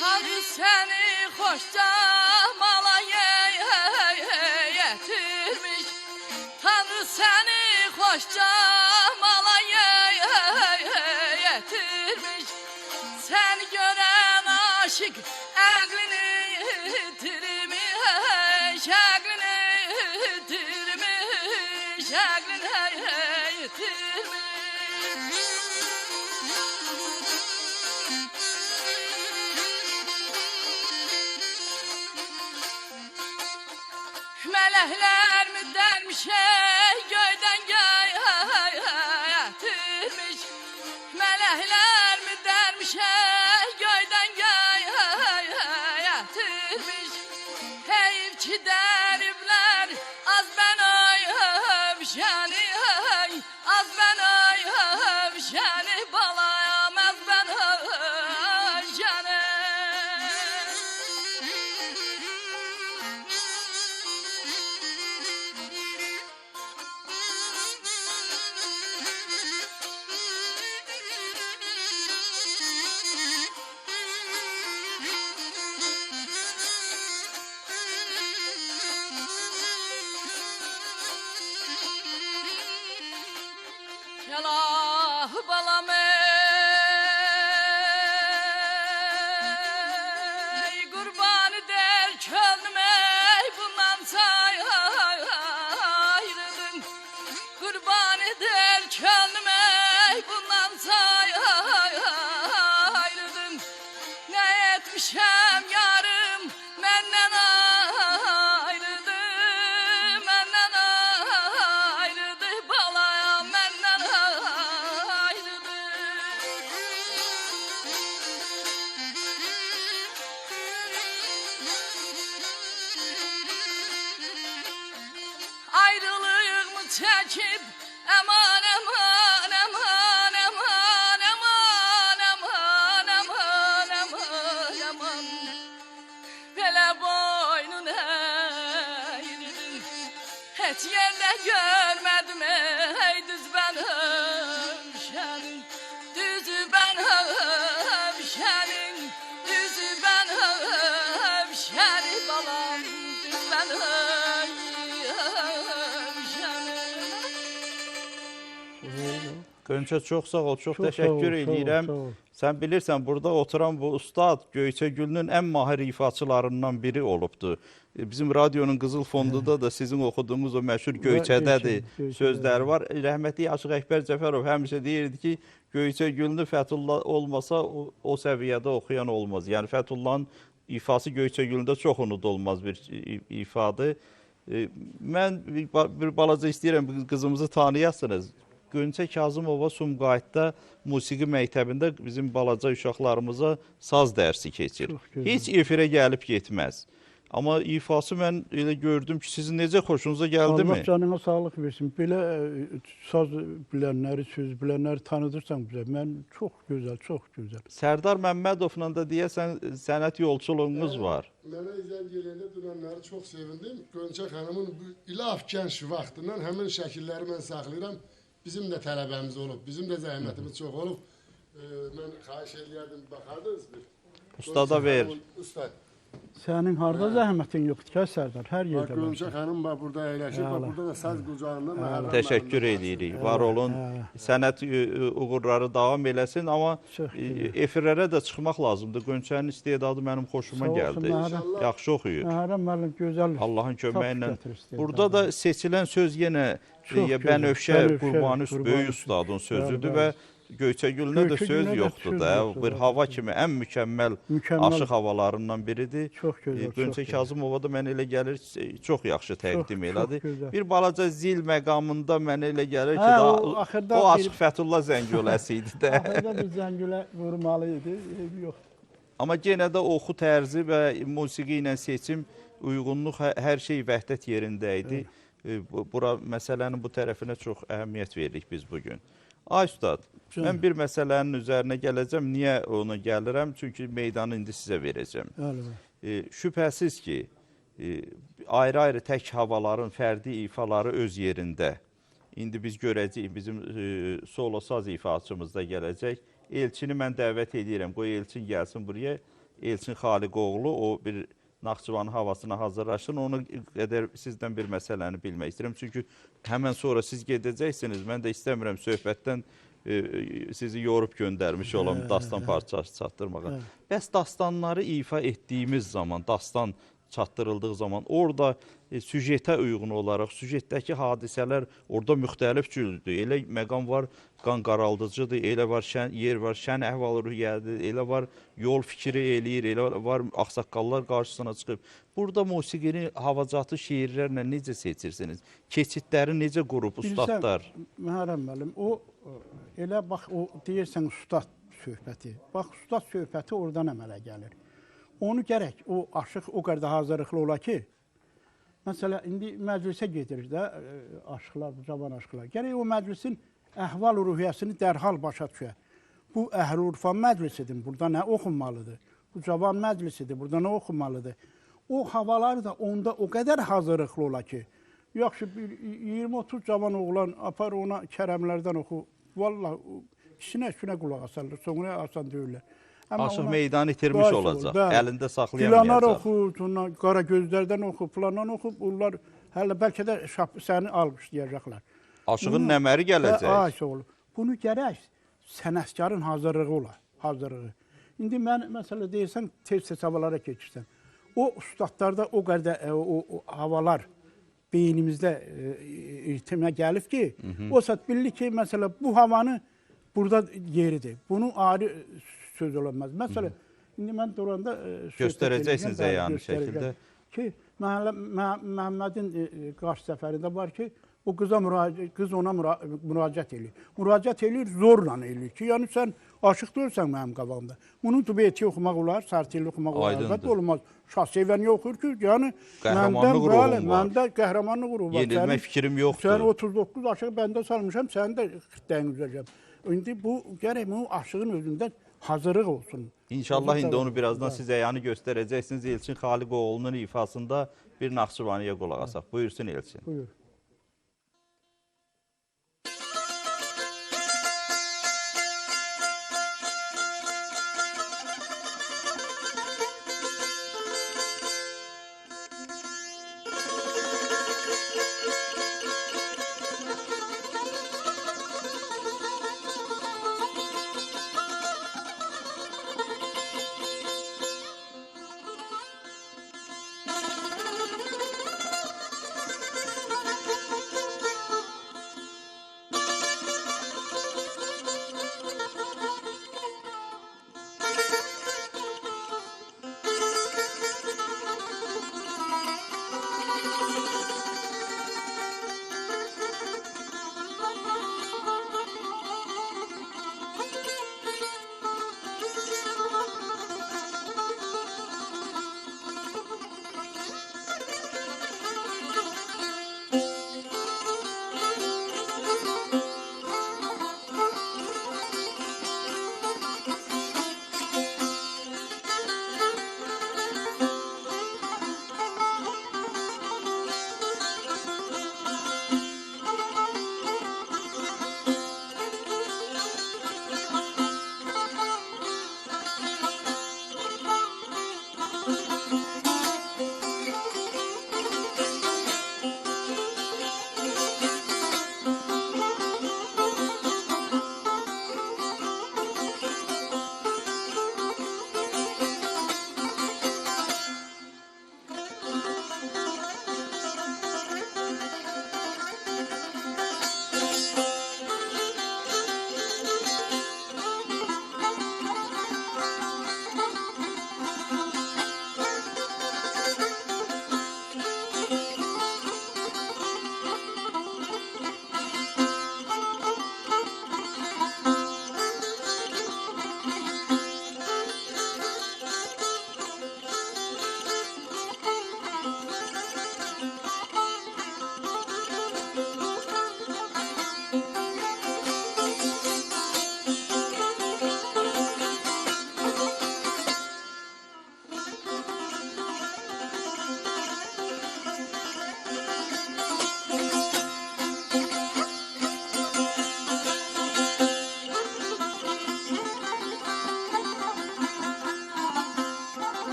Tanrı seni hoşça mala getirmiş, Tanrı seni hoşça mala getirmiş. Sen gören aşık aklını yitirmiş, aklını yitirmiş, aklını yitirmiş. Melekler mi dermiş göyden getirmiş, melekler mi dermiş göyden getirmiş. Heyif ki deribler az ben ay hemşeni, az ben ay hemşeni, balayam az ben hemşeni. Yalah balam ey, kurban der könlüm ey, bundan ayrıldın. Kurban der könlüm ey, bundan ayrıldın. Ne etmişem yarım menden ayrıldı, menden ayrıldı, balayam menden ayrıldı. Gönçə çox sağ ol, çox Çox sağ ol, təşəkkür sağ ol, edirəm. sağ ol. Sən bilirsən, burada oturan bu ustad Göyçəgülünün ən mahir ifaçılarından biri olubdu. Bizim radionun qızıl fondunda da sizin oxuduğunuz o məşhur Göyçədədir Göyçədə. sözləri var. Rəhmətli Aşıq Əkbər Cəfərov həmişə deyirdi ki, Göyçəgülünü Fəthullah olmasa o səviyyədə oxuyan olmaz. Yəni Fəthullahın ifası Göyçəgülündə çox unudulmaz bir ifadır. Mən bir balaca istəyirəm qızımızı tanıyasınız. Gönçə Kazımova Sumqayıtda musiqi məktəbində bizim balaca uşaqlarımıza saz dərsi keçir. Heç efirə gəlib getməz. Amma ifası mən elə gördüm ki, sizin necə xoşunuza gəldi mi? Allah canına sağlıq versin. Belə saz bilənləri, söz bilənləri tanıdırsan bizə. Mən çox gözəl, çox gözəl. Sərdar Məmmədovla da deyəsən sənət yolçuluğunuz var. Mənə zəng eləyəndə dünənləri çox sevindim. Gönçə xanımın bu ilaf gənc vaxtından həmin şəkilləri mən saxlayıram. Bizim də tələbəmiz olub, bizim də zəhmətimiz çox olub. Mən xahiş eləyərdim, baxardınız bir. Ustada ver. Ustad. Sənin harda zəhmətin yoxdur ki, Sərdar? Hər Bax, yerdə var. Gönçə xanım burada əyləşib, bax, burada da saz qucağından. Təşəkkür edirik. Var olun. Sənət uğurları davam eləsin, amma efirlərə də çıxmaq lazımdır. Gönçənin istedadı mənim xoşuma gəldi. Yaxşı oxuyur. Məhərrəm müəllim gözəl. Allahın köməyi ilə. Tapış gətirir Burada da seçilən söz yenə Bənövşə Qurbanus böyük ustadın sözüdür və Göyçəgülünə də söz yoxdur da. Bir hava kimi ən mükəmməl aşıq havalarından biridir. Çox gözəl. Gönçə Kazımova da mənə elə gəlir çox yaxşı təqdim elədi. Bir balaca zil məqamında mənə elə gəlir ki, o Aşıq Fəthullah Zəngüləsi idi də. Axırda bir zəngülə vurmalı idi, yox. Amma yenə də oxu tərzi və musiqi ilə seçim, uyğunluq, hər şey vəhdət yerində idi. Bura məsələnin bu tərəfinə çox əhəmiyyət veririk biz bugün. Ay ustad, mən bir məsələnin üzərinə gələcəm. Niyə ona gəlirəm? Çünki meydanı indi sizə verəcəm. Şübhəsiz ki, ayrı-ayrı tək havaların fərdi ifaları öz yerində. İndi biz görəcəyik, bizim solo saz ifaçımız da gələcək. Elçini mən dəvət edirəm. Qoy Elçin gəlsin buraya. Elçin Xaliqoğlu, o bir Naxçıvanın havasına hazırlaşın. Onu qədər sizdən bir məsələni bilmək istəyirəm. Çünki həmən sonra siz gedəcəksiniz. Mən də istəmirəm söhbətdən sizi yorub göndərmiş olam dastan parçası çatdırmağa. Bəs dastanları ifa etdiyimiz zaman, dastan çatdırıldığı zaman orada süjetə uyğun olaraq, süjetdəki hadisələr orada müxtəlif cürdür. Elə məqam var, qan qaraldıcıdır, elə var, yer var, şən əhval-ruhiyyədir, elə var, yol fikri eləyir, elə var, ağsaqqallar qarşısına çıxıb. Burada musiqini, havacatı şeirlərlə necə seçirsiniz? Keçidləri necə qurub ustadlar? Məhərrəm müəllim, o elə bax, o deyirsən ustad söhbəti. Bax, ustad söhbəti oradan əmələ gəlir. Onu gərək, o aşıq o qədər hazırlıqlı ola ki, məsələ, indi məclisə gedirik də, aşıqlar, cavan aşıqlar. Gərək o məclisin əhval-ruhiyyəsini dərhal başa düşək. Bu əhl-urfan məclisidir, burada nə oxunmalıdır? Bu cavan məclisidir, burada nə oxunmalıdır? O havalar da onda o qədər hazırlıqlı ola ki, yaxşı, 20-30 cavan oğlan apar ona kərəmlərdən oxu. Vallahi, işinə qulaq asarlar, sonra asan deyirlər. Aşıq meydanı itirmiş olacaq, əlində saxlayamayacaq. Filanar oxu, qara gözlərdən oxu, filanan oxu, bunlar hələ bəlkə də səni alqışlayacaqlar. Aşığın nəməri gələcək. Bunu gərək sənətkarın hazırlığı ola, hazırlığı. İndi mən, məsələ deyirsən, tez havalara keçirsən. O ustadlarda o qədər o havalar beynimizdə irtimə gəlib ki, o saat bilir ki, məsələ bu havanı burada yeridir. Bunu ayrı söz olamaz. Məsələn, indi mən duranda göstərəcəksiniz əyani şəkildə. Ki, Məhəmmədin qarşı səfərində var ki, o qız ona müraciət edir. Müraciət edir, zorla edir ki, yəni sən aşıq deyilsən mənim qabağımda. Bunu dubeti oxumaq olar, sartili oxumaq olar. Əlbəttə olmaz. Şahsevəni oxur ki, yəni qəhrəmanlıq ruhum var. Məndə qəhrəmanlıq ruhum var. Yenilmək fikrim yoxdur. Sən 39 aşıq bəndə salmışam, sənin də xirtləyin üzəcəm. İndi bu, gərək bu aşığın özündə hazırlıq olsun. İnşallah indi onu birazdan siz əyanı göstərəcəksiniz. Elçin Xaliqoğlu'nun ifasında bir Naxçıvaniyə qulaq asaq. Buyursun Elçin. Buyur.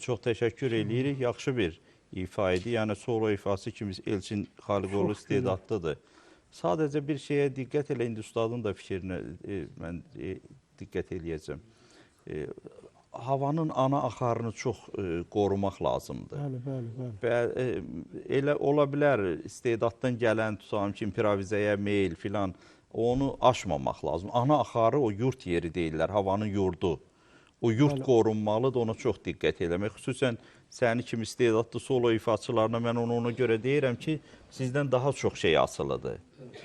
çox təşəkkür eləyirik. Yaxşı bir ifa idi. Yəni solo ifası kimi Elçin Xaliqoğlu istedadlıdır. Sadəcə bir şeyə diqqət elə, indi ustadın da fikrinə mən diqqət eləyəcəm. Havanın ana axarını çox qorumaq lazımdır. Bəli. Elə ola bilər istedaddan gələn tutalım ki, improvizəyə meyl filan, onu aşmamaq lazım. Ana axarı o yurt yeri deyirlər, havanın yurdu. O yurt qorunmalıdır, ona çox diqqət eləmək. Xüsusən səni kimi istedadlı solo ifaçılarına mən ona görə deyirəm ki, sizdən daha çox şey asılıdır.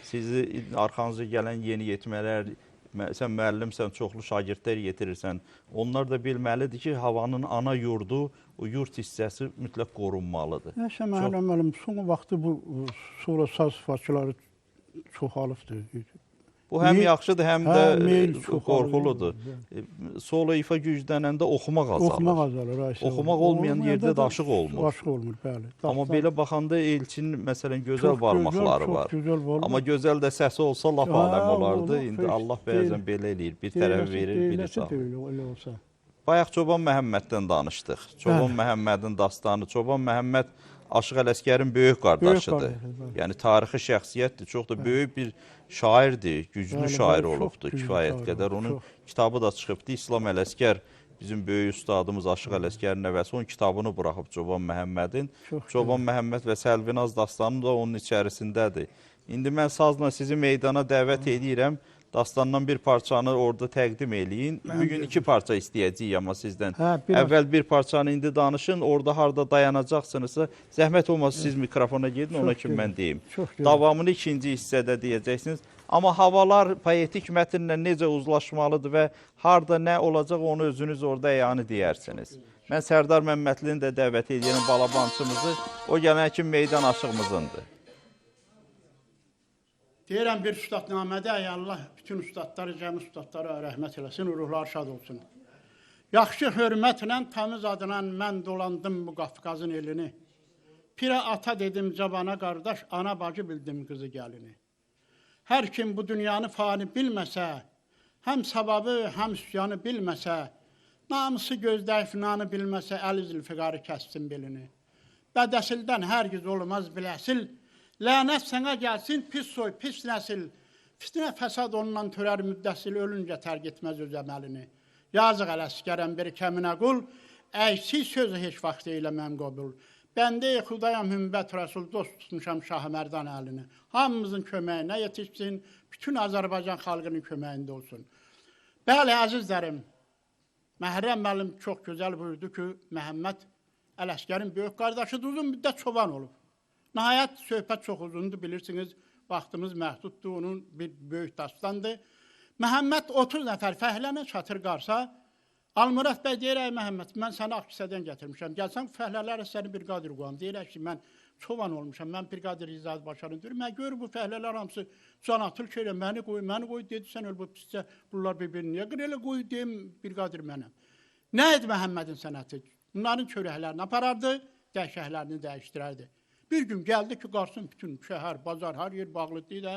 Sizi arxanıza gələn yeni yetmələr, sən müəllimsən, çoxlu şagirdlər yetirirsən. Onlar da bilməlidir ki, havanın ana yurdu, o yurt hissəsi mütləq qorunmalıdır. Nəsə müəllim, son vaxtı bu solo saz ifaçıları çoxalıbdır. Bu həm yaxşıdır, həm də qorxuludur. Solo ifa güclənəndə oxumaq azalır. Oxumaq olmayan yerdə də aşıq olmur. Aşıq olmur, bəli. Amma belə baxanda Elçinin məsələn gözəl barmaqları var. Amma gözəl də səsi olsa lap aləm olardı. İndi Allah bəzən belə eləyir. Bir tərəf verir, biri sağ. Bayaq Çoban Məhəmməddən danışdıq. Çoban Məhəmmədin dastanı. Çoban Məhəmməd Aşıq Ələsgərin böyük qardaşıdır. Yəni tarixi şəxsiyyətdir. Çox da böyük bir şairdir, güclü şair olubdur kifayət qədər. Onun kitabı da çıxıbdır. İslam Ələsgər, bizim böyük ustadımız Aşıq Ələsgərin nəvəsi, onun kitabını buraxıb Çoban Məhəmmədin. Çoban Məhəmməd və Səlvinaz dastanı da onun içərisindədir. İndi mən sazla sizi meydana dəvət edirəm. Dastandan bir parçanı orada təqdim eləyin. Bugün 2 parça istəyəcəyik amma sizdən. Əvvəl bir parçanı indi danışın, orada harada dayanacaqsınızsa, zəhmət olmasa siz mikrofona gedin, ona kimi mən deyim. Davamını ikinci hissədə deyəcəksiniz. Amma havalar poetik mətnlə necə uzlaşmalıdır və harada nə olacaq, onu özünüz orada əyanı deyərsiniz. Mən Sərdar Məmmədlini də dəvət edirəm, balabançımızı. O gələn kimi meydan aşığımızındır. Deyirəm bir ustadnamədə, Allah bütün ustadları, cəmi ustadlara rəhmət eləsin, ruhlar şad olsun. Yaxşı hörmətlə, təmiz adına mən dolandım bu Qafqazın elini. Pirə ata dedim cabana qardaş, ana bacı bildim qızı gəlini. Hər kim bu dünyanı fani bilməsə, həm savabı, həm üsyanı bilməsə, namusu gözdə ifnanı bilməsə, əli zülfiqarı kəssin belini. Bədəsildən hər giz olmaz biləsil, lənət sənə gəlsin, pis soy, pis nəsil. Fitnə fəsad ondan törər müddəsil, ölüncə tərk etməz öz əməlini. Yazıq Ələsgərəm bir kəminə qul, əksiz sözü heç vaxt eyləməm qəbul. Bəndə-i Xudayam Hümbət Rəsul, dost tutmuşam Şah-ı Mərdan əlini. Hamımızın köməyinə yetişsin, bütün Azərbaycan xalqının köməyində olsun. Bəli, əzizlərim, Məhrəm müəllim çox gözəl buyurdu ki, Məhəmməd Ələsgərin böyük qardaşıdır, uzun müddət çoban olub. Nəhayət, söhbət çox uzundur, bilirsiniz, vaxtımız məhduddur, onun bir böyük dastandır. Məhəmməd 30 nəfər fəhlənə çatır qarsa, Almurad bəy deyir, ey Məhəmməd, mən səni Akisədən gətirmişəm, gəlsən fəhlələrə səni bir qadir qoyam. Deyirək ki, mən çoban olmuşam, mən bir qadir İzzət Başarın deyir, mən görür bu fəhlələr hamısı can atıl ki, məni qoy, dedi, sən öl bu piscə, bunlar bir-birini niyə qır, elə qoy, deyim, bir qadir mənəm. Nə idi Məhəmmədin sənəti? Bunların çörəklərini aparardı, dəhşəhlərini dəyişdirərdi. Bir gün gəldi ki, qarsın bütün şəhər, bazar, hər yer bağlıdır da,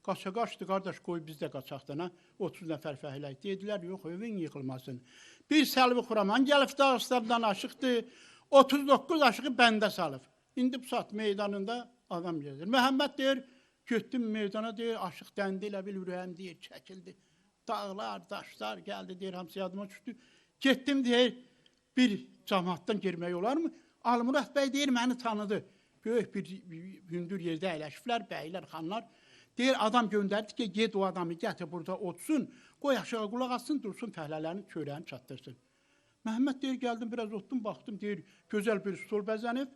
qaça-qaçdı, qardaş, qoy biz də qaçaqdan, 30 nəfər fəhlək. Dedilər, yox, evin yıxılmasın. Bir Səlvi Xuraman gəlib Dağıstabdan aşıqdır, 39 aşığı bəndə salıb. İndi bu saat meydanında adam gedir. Məhəmməd deyir, getdim meydana, deyir, aşıq dəndi ilə bil ürəyim, deyir, çəkildi. Dağlar, daşlar gəldi, deyir, hamısı yadıma düşdü. Getdim, deyir, bir cəmaatdan girmək olar mı? Almurad bəy deyir, məni tanıdı. Böyük bir hündür yerdə əyləşiblər, bəylər, xanlar. Deyir, adam göndərdi ki, ged o adamı gətir burada otsun, qoy aşağı qulaq atsın, dursun, fəhlələrini, çörəyini çatdırsın. Məhəmməd deyir, gəldim, biraz otdum, baxdım, deyir, gözəl bir stol bəzənib,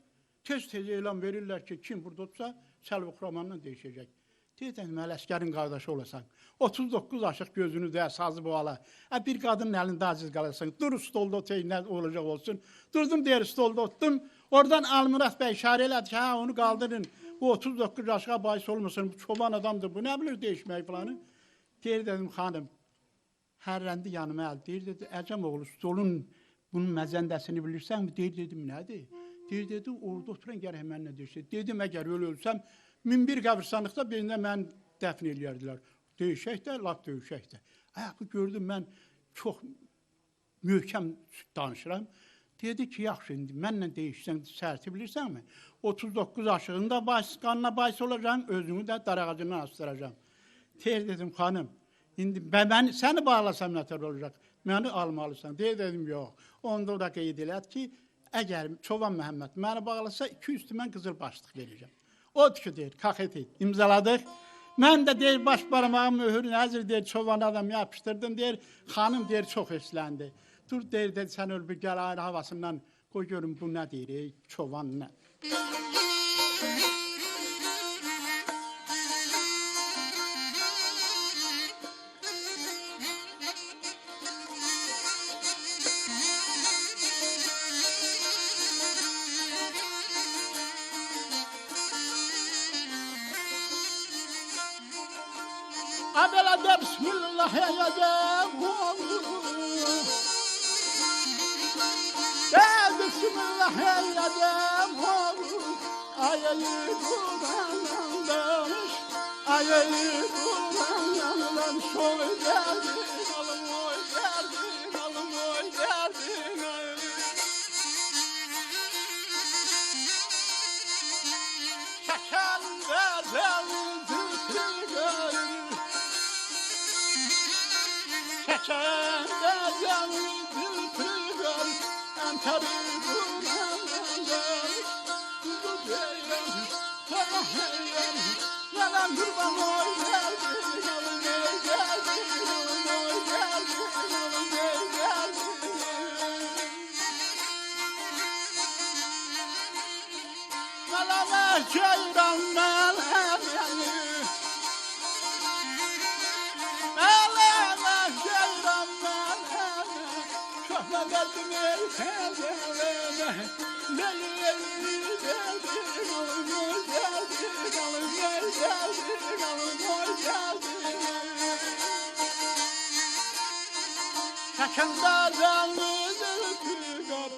tez-tez elan verirlər ki, kim burada otsa, Səlvi Xuramanla deyişəcək. Deyirəm, Ələsgərin qardaşı olasan, 39 aşıq gözünü də, sazı bu ala, bir qadının əlində aziz qalasın, dur stolda otayın, nə olacaq olsun. Durdum, deyir, stolda otdum, oradan Almurad bəy işarə elədi ki, onu qaldırın, bu 39 aşığa bahis olmasın, bu çoban adamdır, bu nə bilir deyişmək falanı. Deyir, dedim, xanım, hərrəndi yanıma əl, deyir, dedi, əcəm oğlu, stolun bunun məzəndəsini bilirsən mi? Deyir, dedim, nədir? Deyir, dedi, orada oturan gərək mənlə deyişək. Dedim, əgər öyle ölsəm, 1001 qəbirstanlıqda birində mən dəfn eləyərdilər. Döyüşək də, laf döyüşək də. Ayağı gördüm, mən çox möhkəm danışıram. Dedi ki, yaxşı, indi mənlə deyişsən, sərti bilirsənmi? 39 aşığında qanına bahis olacağım, özümü də darağacından astıracağım. Tez dedim, xanım, indi mən səni bağlasam nətər olacaq? Məni almalısan. Dedim, yox. Onda da qeyd elət ki, əgər Çoban Məhəmməd məni bağlasa, 2 üstü mən qızıl başlıq verəcəm. Odur ki, deyir, kaxet et, imzaladıq. Mən də deyir, baş barmağım mühür nəzir, deyir, çoban adam yapışdırdım, deyir, xanım deyir, çox esləndi. Dur, deyir, sən öl bir gəl ayrı havasından, qoy görüm bu nə deyir, çoban nə? Abela de bismillah yiyeceğim. De bismillah yiyeceğim. Ayayı burandan, ayayı burandan. Şoy geldin, alım oy geldin, alım oy geldin. Şaşan gazelin tütügörün. Çekende canım tütügör, Anteri burandan. Bu beyler, tamam beyler, yalan kurban oy geldin, alım oy geldin, alım oy geldin, alım oy geldin. Malama ceyran melemi, meleme ceyran meleme, köhne verdim el tezereme, leli leli geldin, alım oy geldin, alım oy geldin, alım oy geldin. Çekende canlıdır tügar,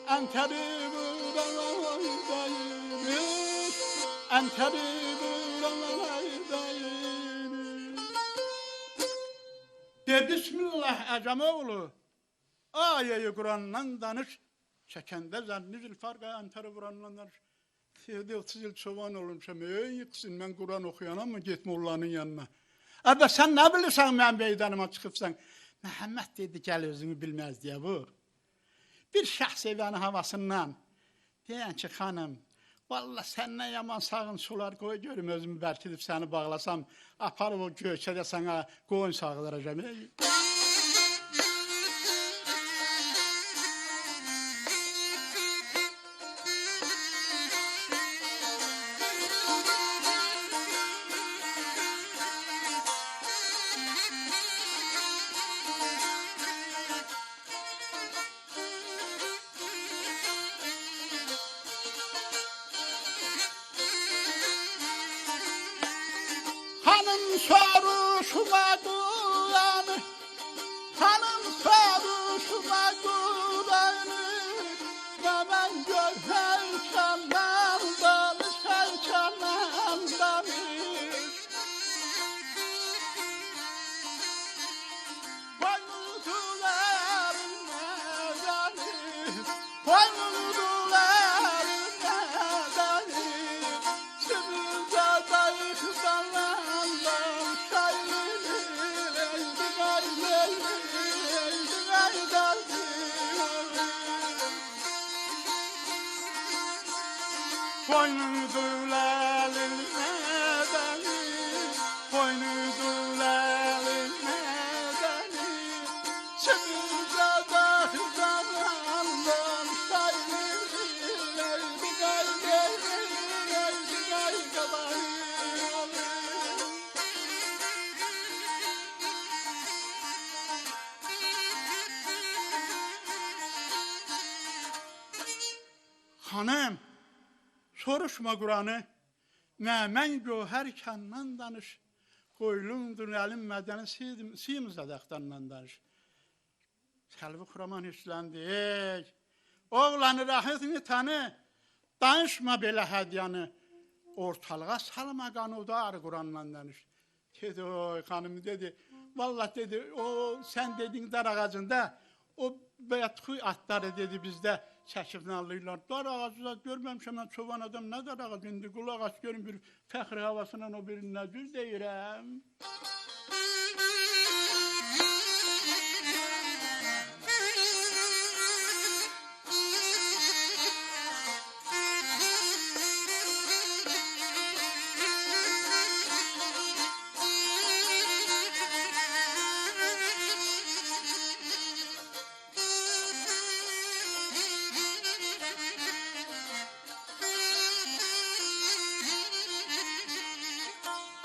Anteri buranaydaynır, Anteri buranaydaynır. De bismillah Əcamoğlu, ayayı Kur'an'dan danış, çekende zanni zülfarqa Anteri buran'dan danış. Sevdi 30 yıl çoban olmuşam, ey yıksın ben Kur'an okuyanam mı gitme Allah'ın yanına. Abi sen ne bilirsen ben meydanıma çıkıpsan? Məhəmməd dedi, gəl özünü bilməz deyə bu. Bir şah sevyanı havasından deyən ki, xanım, valla səndən yaman sağın sular qoy görüm, özümü bərkidib səni bağlasam, aparıb o göçədə sana qoyun sağlaracam. Hanım soruşma Kur'an'ı, hanım soruşma Kur'an'ı, ve ben gözerken benden, düşerken benden. Koynudular nedeni, koynudular nedeni, sibirde dayıklarından şayrını leydi gayreydi, leydi gayreydi. Koynudular nedeni, koynudular nedeni, sibirde dayıklarından şayrını leydi gayreydi, leydi gayreydi. Hanım, soruşma Kur'an'ı, mən göhər kəndan danış, qoylumdur əlim mədəni siyimzədəqdandan danış. Səlvi Kuraman üstləndi, oğlanı rahətini tanı, danışma belə hədyanı, ortalığa salma qanudarı Kur'an'dan danış. Dedi, oy xanım dedi, vallahi dedi, o sən dedin dar ağacında, o bəyətxuy atları dedi bizdə, çəkibdən alırlar. Dar ağacı da görməmişəm mən çoban adam nə dar ağacı indi qulaq aç görün bir fəxri havasından o bir nə düz deyirəm.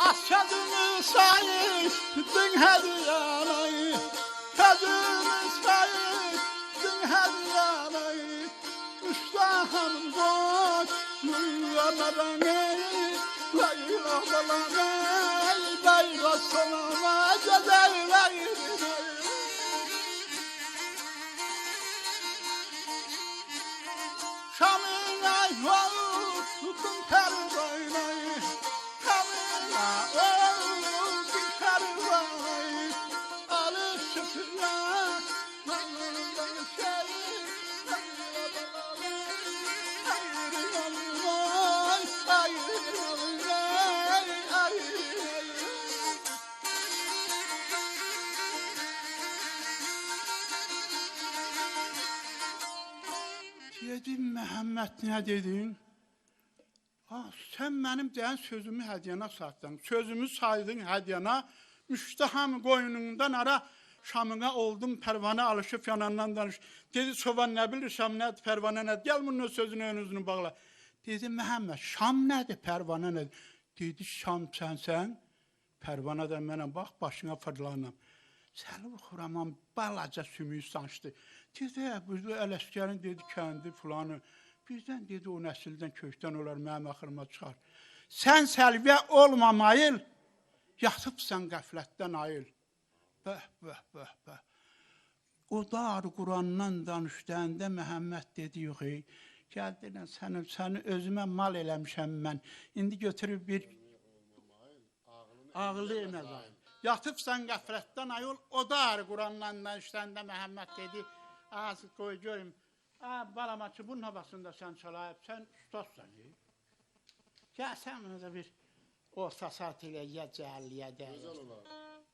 Aşadını sayı, dün hediyanayı, Kadını sayı, dün hediyanayı, Müştahım koç, Mülyanlarını, Layla dalanı, Layla salama, Cedellayı. Şam'ın ayvalı, tutun pervanayı, Dedim Məhəmməd nə dedin? Sən mənim deyən sözümü hədiyyana satdın. Sözümü saydın hədiyyana. Müştaham qoynundan ara Şamına oldum pərvanə alışıb yanandan danış. Dedi çoban nə bilir Şam nədir, pərvanə nədir? Gəl bunun sözünü önünüzünü bağla. Dedi Məhəmməd Şam nədir, pərvanə nədir? Dedi Şam sənsən, pərvanə də mənəm, bax başına fırlanam. Səni xuraman balaca sümüyü sancdı. Dedi, bu Ələsgərin dedi kəndi filanı. Birdən dedi o nəsildən kökdən olar mənim axırıma çıxar. Sən səlviyə olmamayıl, yatıbsan qəflətdən ayıl. Bəh, bəh, bəh, bəh. O dar Qurandan danışdığında Məhəmməd dedi, yox ey, gəldilən səni özümə mal eləmişəm mən. İndi götürüb bir ağlı nəzar. Yatıbsan qəflətdən ayıl, o dar Qurandan danışdığında Məhəmməd dedi, az qoy görüm, balama ki, bunun havasında sən çalayıb, sən ustadsan. Gəl sən bunu da bir orta saat ilə ya cəlliyə deyil. Gözəl olar.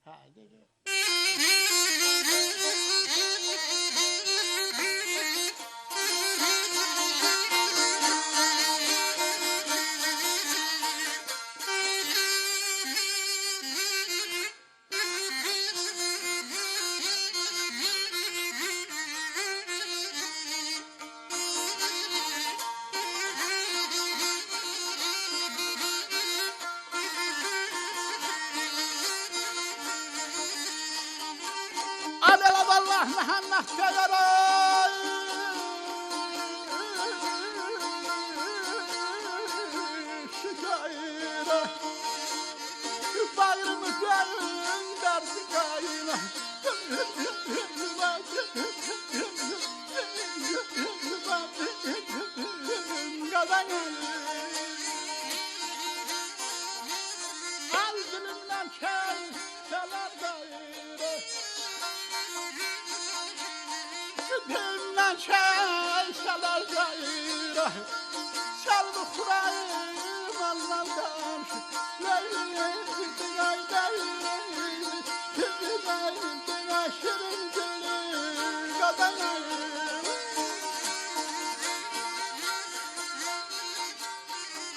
Hə, deyil. Allah Məhəmməd Peyğəmbər şikayına bağrımı görün dersi kayına al dilimden kel çalar gayrı Dünden çay salar gayrı Sallı kurayım Allah'tan Leylim dünya gayrı Dünya şirin gülü Gadanayım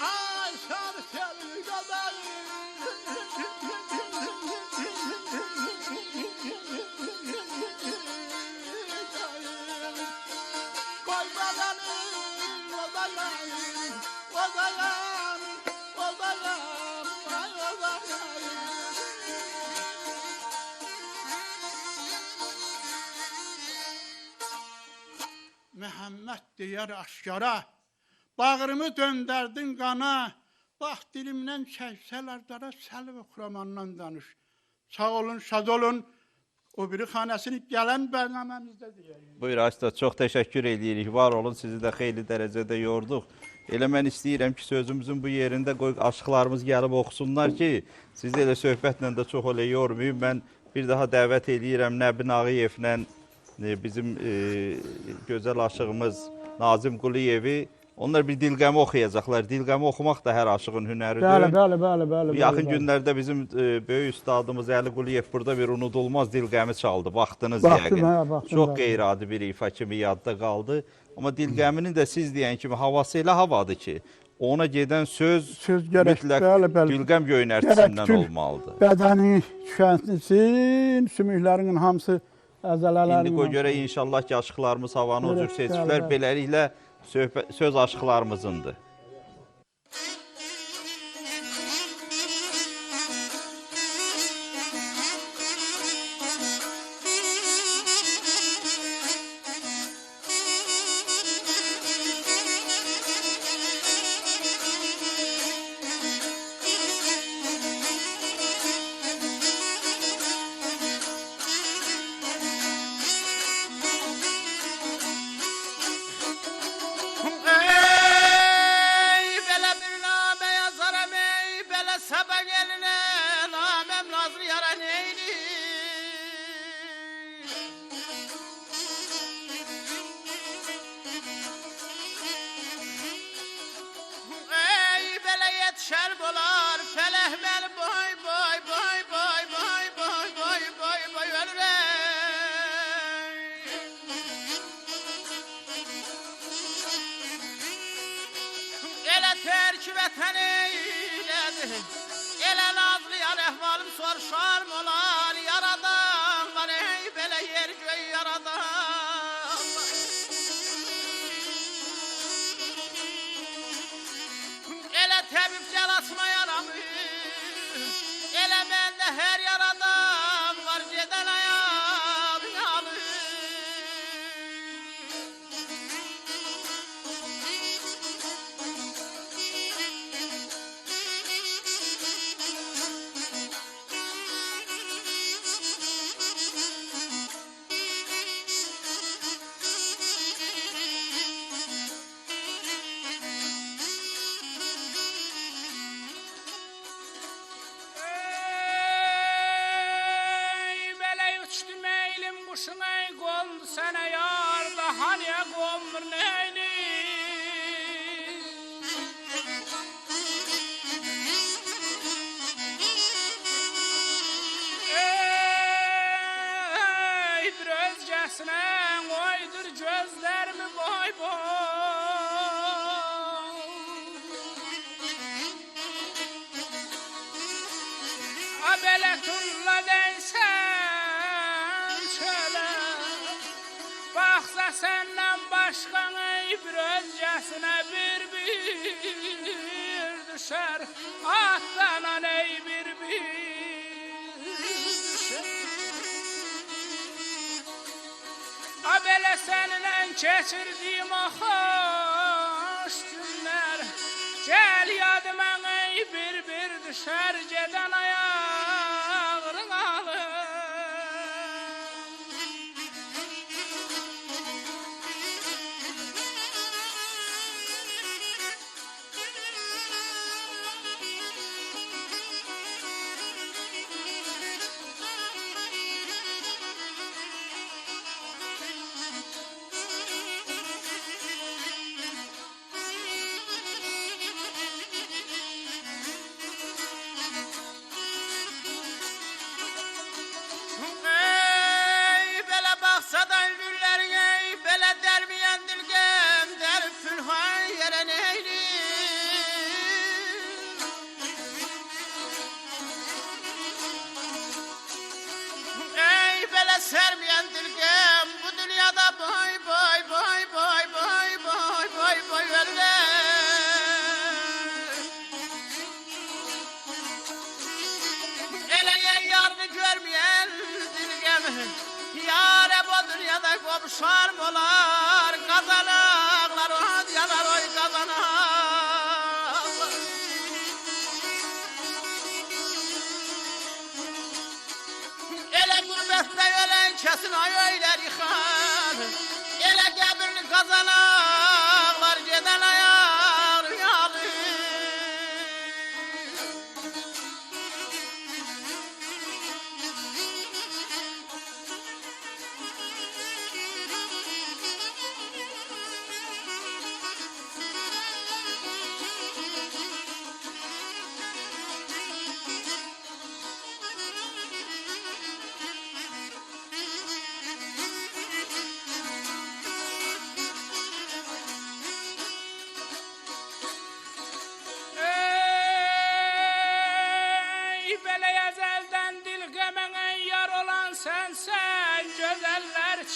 Ay sarı gadanayım Məhəmməd deyər aşkara, bağrımı döndərdin qana, bax dilimdən çəksələr dara, səlv xuramandan danış. Sağ olun, şad olun, o biri xanəsini gələn bərnaməmizdə deyərik. Buyur Aşda, çox təşəkkür edirik, var olun, sizi də xeyli dərəcədə yorduq. Elə mən istəyirəm ki, sözümüzün bu yerində qoy aşıqlarımız gəlib oxusunlar ki, sizi elə söhbətlə də çox elə yormayıb. Mən bir daha dəvət edirəm Nəbi Nağıyevlə bizim gözəl aşığımız Nazim Quliyevi. Onlar bir dilqəmi oxuyacaqlar. Dilqəmi oxumaq da hər aşığın hünəridir. Bəli. Yaxın günlərdə bizim böyük üstadımız Əli Quliyev burada bir unudulmaz dilqəmi çaldı. Vaxtınız Baxdım, yəqin. hə, baxdım, Çox baxdım. qeyri-adi bir ifa kimi yadda qaldı. Amma dilqəminin də siz deyən kimi havası elə havadır ki, ona gedən söz gərək, mütləq dilqəm göynərtisindən olmalıdır. Bədəni şükansin, sümüklərinin hamısı əzələlərinin. İndi o görə inşallah ki, aşıqlarımız havanı o cür Bəli, seçiblər. bəli. Beləliklə söz aşıqlarımızındır. Ey belə bir namə yazaram, ey belə sabah gelinə, naməm nazlı yara neyli? Ey belə yetişər bolar, fələhməl boy boy boy boy boy boy boy boy boy ölür ey. Elə terk vətən eylədi, elə nazlı yar əhvalım soruşarım olar, yaradan var ey belə yer göy yaradan var. Elə təbib cəlasma yaramı, elə məndə hər yaradan var gedən ayağım yalır. Ey belə uçdu meylim quşun ey qondu sənə yar da haniyə qonmur neyli? Ey bir özgəsinə qoydur gözlərimi boy boy. A belə tulla deysən çölə, baxsa səndən başqan ey bir özgəsinə bir düşər, atlanan ey bir düşər. A belə səninlə keçirdiyim o xoş günlər, gəl yadıma ey bir düşər gedən ayağın alır. Ey belə baxsa da güllərin ey belə dərməyən dilgəm dərib pünhan yerə neyli? Ey belə sərməyən dilgəm bu dünyada boy boy boy boy boy boy boy boy ölür ey. Elə yer yarını görmeyen dilgemi, yâre bu dünyada kopuşar mı olar? Kazanaklar o yanar oy kazanaklar. Ele gurbette ölen kesin ay öyler yıkar, ele kabirli kazanaklar giden ayar yalır.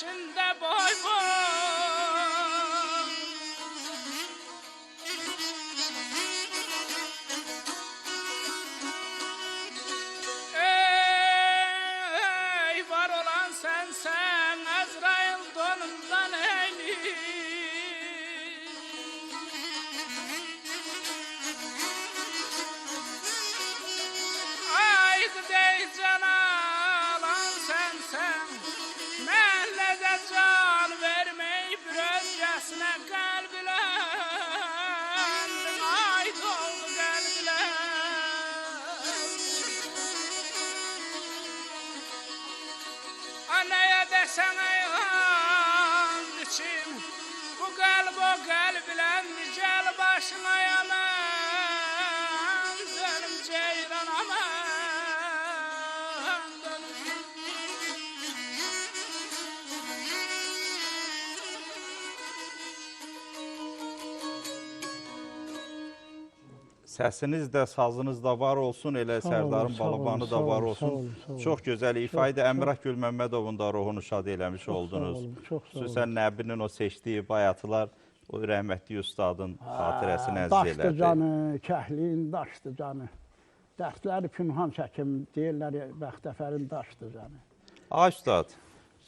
başında boy boy. Ey var olan sensen Azrail donundan eyli. Aydı dey cana alan sensen Məhəllədə can vermeyip bir özgəsinə qəlbiləndim. Aydı oldu qəlbiləndim. Anneye desen ayhan biçim Bu kalp o kalbilen gel başına yalan Dönüm ceylan aman dönüm. Səsiniz də, sazınız da var olsun, elə Sağ olun, Sərdarın sağ olun, Balabanı sağ da var olun, olsun. sağ olun, sağ olun. Çox gözəl ifadə. Əmrah Gülməmmədovun da ruhunu şad eləmiş oldunuz. olun, çox sağ olun. Xüsusən Nəbinin o seçdiyi bayatılar o rəhmətli ustadın xatirəsini əziz Daşdı elədi. canı, kəhliyin daşdı canı. Dərdləri pünhan çəkim deyirlər, bəxtəfərin daşdı canı. Ay ustad,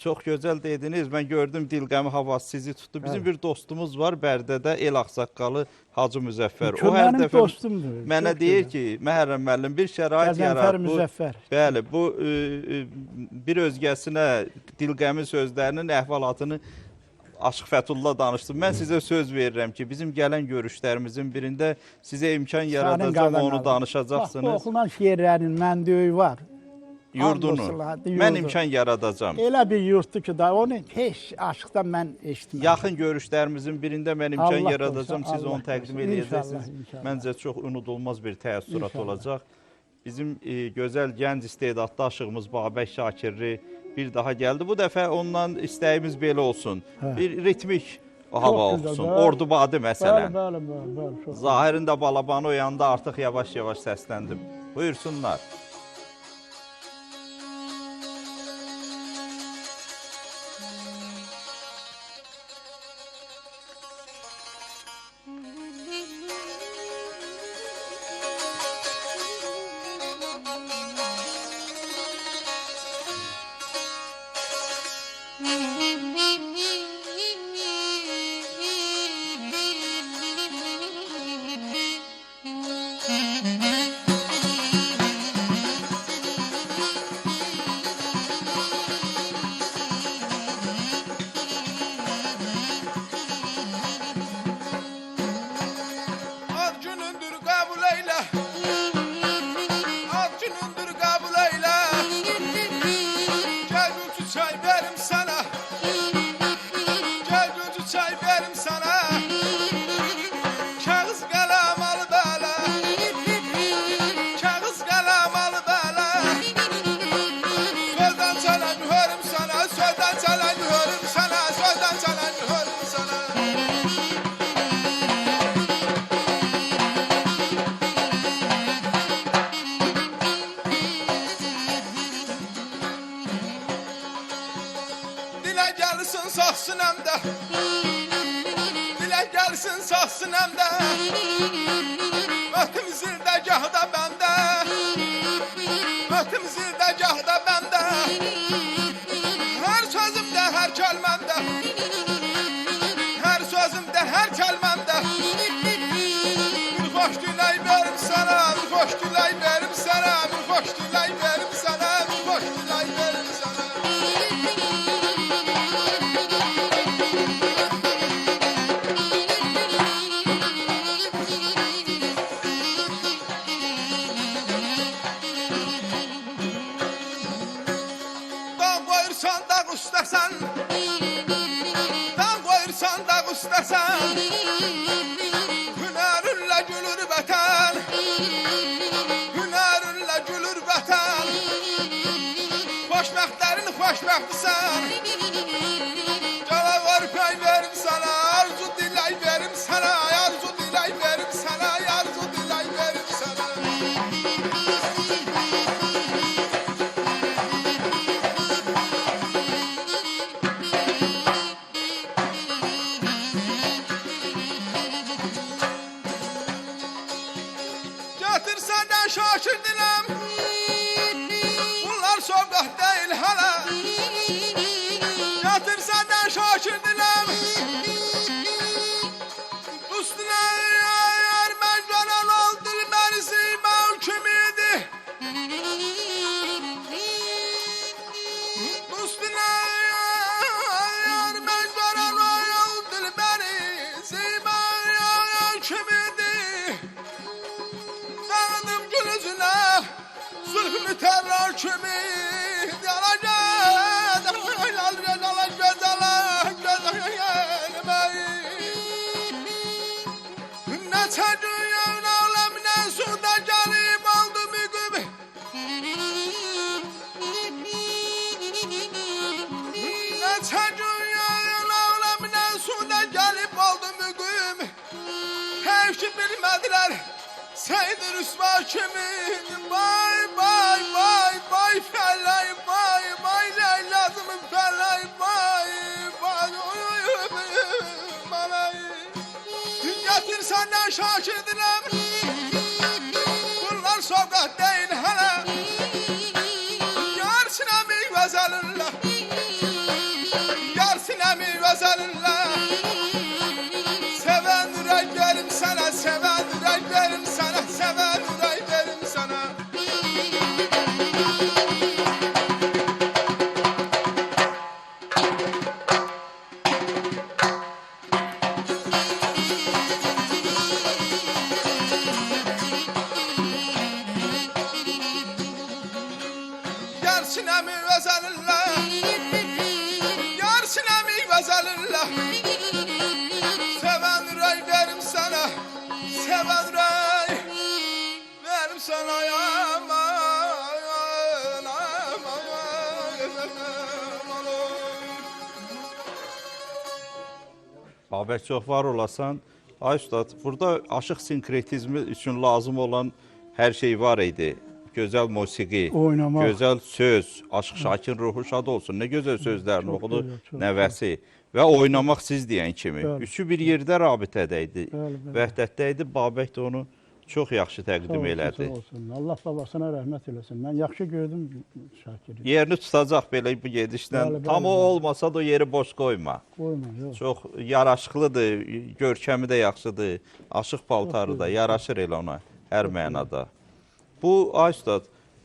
çox gözəl dediniz. Mən gördüm Dilqəmi havası sizi tutdu. Bizim bir dostumuz var Bərdədə, el ağsaqqalı Hacı Müzəffər. Ki, mənim dostumdur. Mənə Çox deyir gözəl. ki, Məhərrəm müəllim bir şərait Qəzənfər yarat. Müzəffər. Bəli, bu bir özgəsinə Dilqəmi sözlərinin əhvalatını Aşıq Fətullah danışdım. Mən sizə söz verirəm ki, bizim gələn görüşlərimizin birində sizə imkan yaradacağım, onu Bax, bu danışacaqsınız. oxunan şeirlərin məndəyi var. Yurdunu. Andolsunlar, Mən yurdu. imkan yaradacağam. Elə bir yurtdur ki, da onu heç aşıqdan mən eşitmədim. Yaxın görüşlərimizin birində mən imkan Allah yaradacağım, qoysun, siz onu Allah təqdim qoysun. edəcəksiniz. İnşallah, inşallah. Məncə çox unudulmaz bir təəssürat İnşallah. olacaq. Bizim gözəl gənc istedadlı aşığımız Babək Şakirli bir daha gəldi. Bu dəfə ondan istəyimiz belə olsun. Hə. Bir ritmik hava Çox gözəl, olsun. bəli. Ordubadi məsələn. Bəli, çox. Zahirin də Balabanı o yanda artıq yavaş-yavaş səsləndim. Buyursunlar. Ad günündür kabul eyle Ad günündür kabul eyle Gel gülcü çay verim sana Gel gülcü çay verim sana Kağız kalem al böyle Kağız kalem al böyle Sözden çalan hörüm sana Sözden çalan hörüm sana Sözden çalan hörüm sana Dile gelsin sahsın hem de Dile gelsin sahsın hem de Ötüm zildegahda bende Ötüm zildegahda bende Her sözümde her kelimemde Her sözümde her kelimemde Bir hoş diley verim sana Bir hoş diley verim sana Bir hoş diley verim sana Bir hoş diley verim sana Dağ koyursan dağ üstəsən Dağ koyursan dağ üstəsən Hünərünlə gülür vətən Hünərünlə gülür vətən Xoşbəxtlərin xoşbəxtisən Canavar pay verim sana Arzu dilay verim sana Arzu dilay verim sana Arzu dilay verim sana Yatır senden şaşır dilem. Bunlar sokak değil hala. Yatır senden şaşır dilem. Üstüne yer mecberen ol dilmenizi mevkimiydi. Üstüne yer mecberen ol dilmenizi mevkimiydi. Dağıdım gülüzüne zülfümü terör kimi Neçə dünyənin aləminə suda gəlib aldı müqüm Neçə dünyənin aləminə suda gəlib aldı müqüm Heyf ki bilmədilər Seyid Rüsva kimin Vay vay vay vay fəllay vay vay Leylazımın fəllay vay vay malay Getir senden şaşır dilem Bunlar sokak değil hala Yar sinemi vezelinle Yar sinemi vezelinle Seven yürek verim sana Seven yürek verim sana Seven yürek verim sana Yar sinemi vezelinle Yar sinemi vezelinle Seven yüreği verim sana Seven yüreği verim sana Aman aman Babək çox var olasan. Ay ustad, burada aşıq sinkretizmi üçün lazım olan hər şey var idi. Gözəl musiqi, Oynamaq. gözəl söz, Aşıq Şakirin ruhu şad olsun. Nə gözəl sözlərini oxudu nəvəsi və oynamaq siz deyən kimi. Bəli. Üçü bir yerdə rabitədə idi, Bəli, bəli. vəhdətdə idi. Babək də onu çox yaxşı təqdim elədi. Sağ olsun. Allah babasına rəhmət eləsin. Mən yaxşı gördüm Şakiri. Yerini tutacaq belə bu gedişlə. Bəli, bəli, Tam o bəli. olmasa da o yeri boş qoyma. Qoyma, yox. Çox yaraşıqlıdır, görkəmi də yaxşıdır, aşıq paltarı da yaraşır elə ona hər mənada. Bu ay ustad,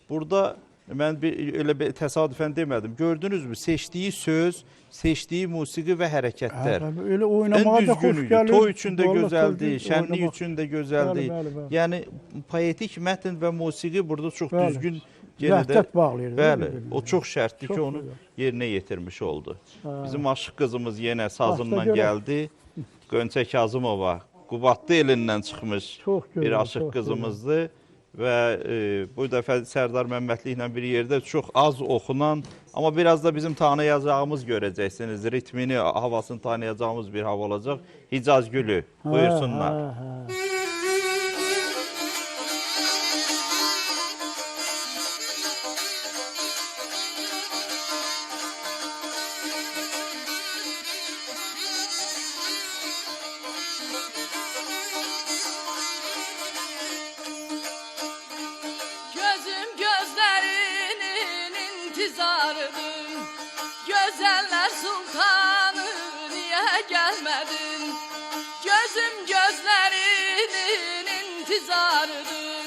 burada mən elə bir təsadüfən demədim. Gördünüzmü? Seçdiyi söz, seçdiyi musiqi və hərəkətlər. Öyle Ən oynamağa da xoş düzgünüdür. gəlir. Toy üçün də Vallahi gözəldir, toy şənlik oynamaq. üçün də gözəldir. Bəli, bəli, bəli. Yəni poetik mətn və musiqi burada çox Bəli. düzgün yenə də Vəhdət bağlayır. Bəli, bir-birinə. o çox şərtdir ki, Çox onu gözəl. yerinə yetirmiş oldu. Ha. Bizim aşıq qızımız yenə sazından Başda görək. gəldi. Gönçə Kazımova, Qubadlı elindən çıxmış Çox gözəl, bir aşıq çox qızımızdır. Və bu dəfə Sərdar Məmmədli ilə bir yerdə çox az oxunan, amma biraz da bizim tanıyacağımız görəcəksiniz. Ritmini, havasını tanıyacağımız bir hava olacaq. Hicaz Gülü, buyursunlar. Ha, ha. Gözüm gözlerinin intizarıdır Gözeller sultanı niye gelmedin Gözüm gözlerinin intizarıdır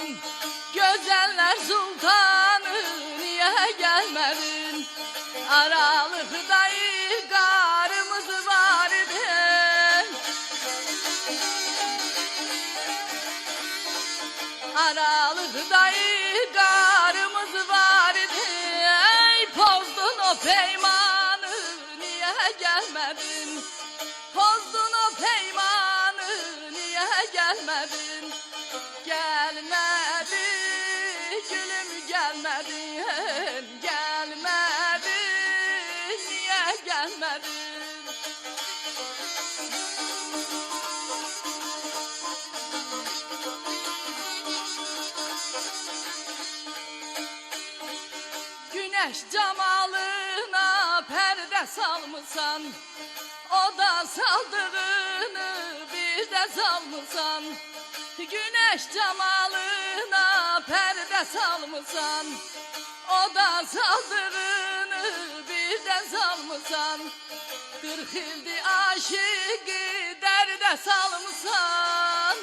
Gözeller sultanı niye gelmedin Aralıkta ilgarımız var idi Aralıkta ilgarımız var idi Ey pozdun o peymanı niye gelmedin Pozdun o peymanı niye gelmedin Gelmedi gülüm gelmedin Gelmedi niye gelmedin Güneş camalına perde salmışsan O da saldığını bir de salmışsan Güneş camalına pərdə salmısan, o da saldırını birdən salmısan. 40 ildir aşıqı dərdə salmısan.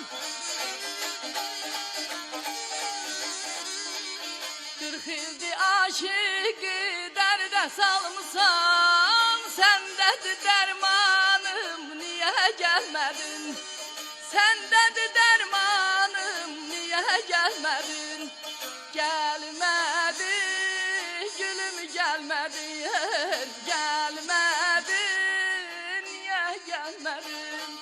40 ildir aşıqı dərdə salmısan. Səndədir dərmanım, niyə gəlmədin? Səndədir dərmanım, niyə gəlmədin? Gəlmədi, gülüm gəlmədi, gəlmədi, niyə gəlmədin?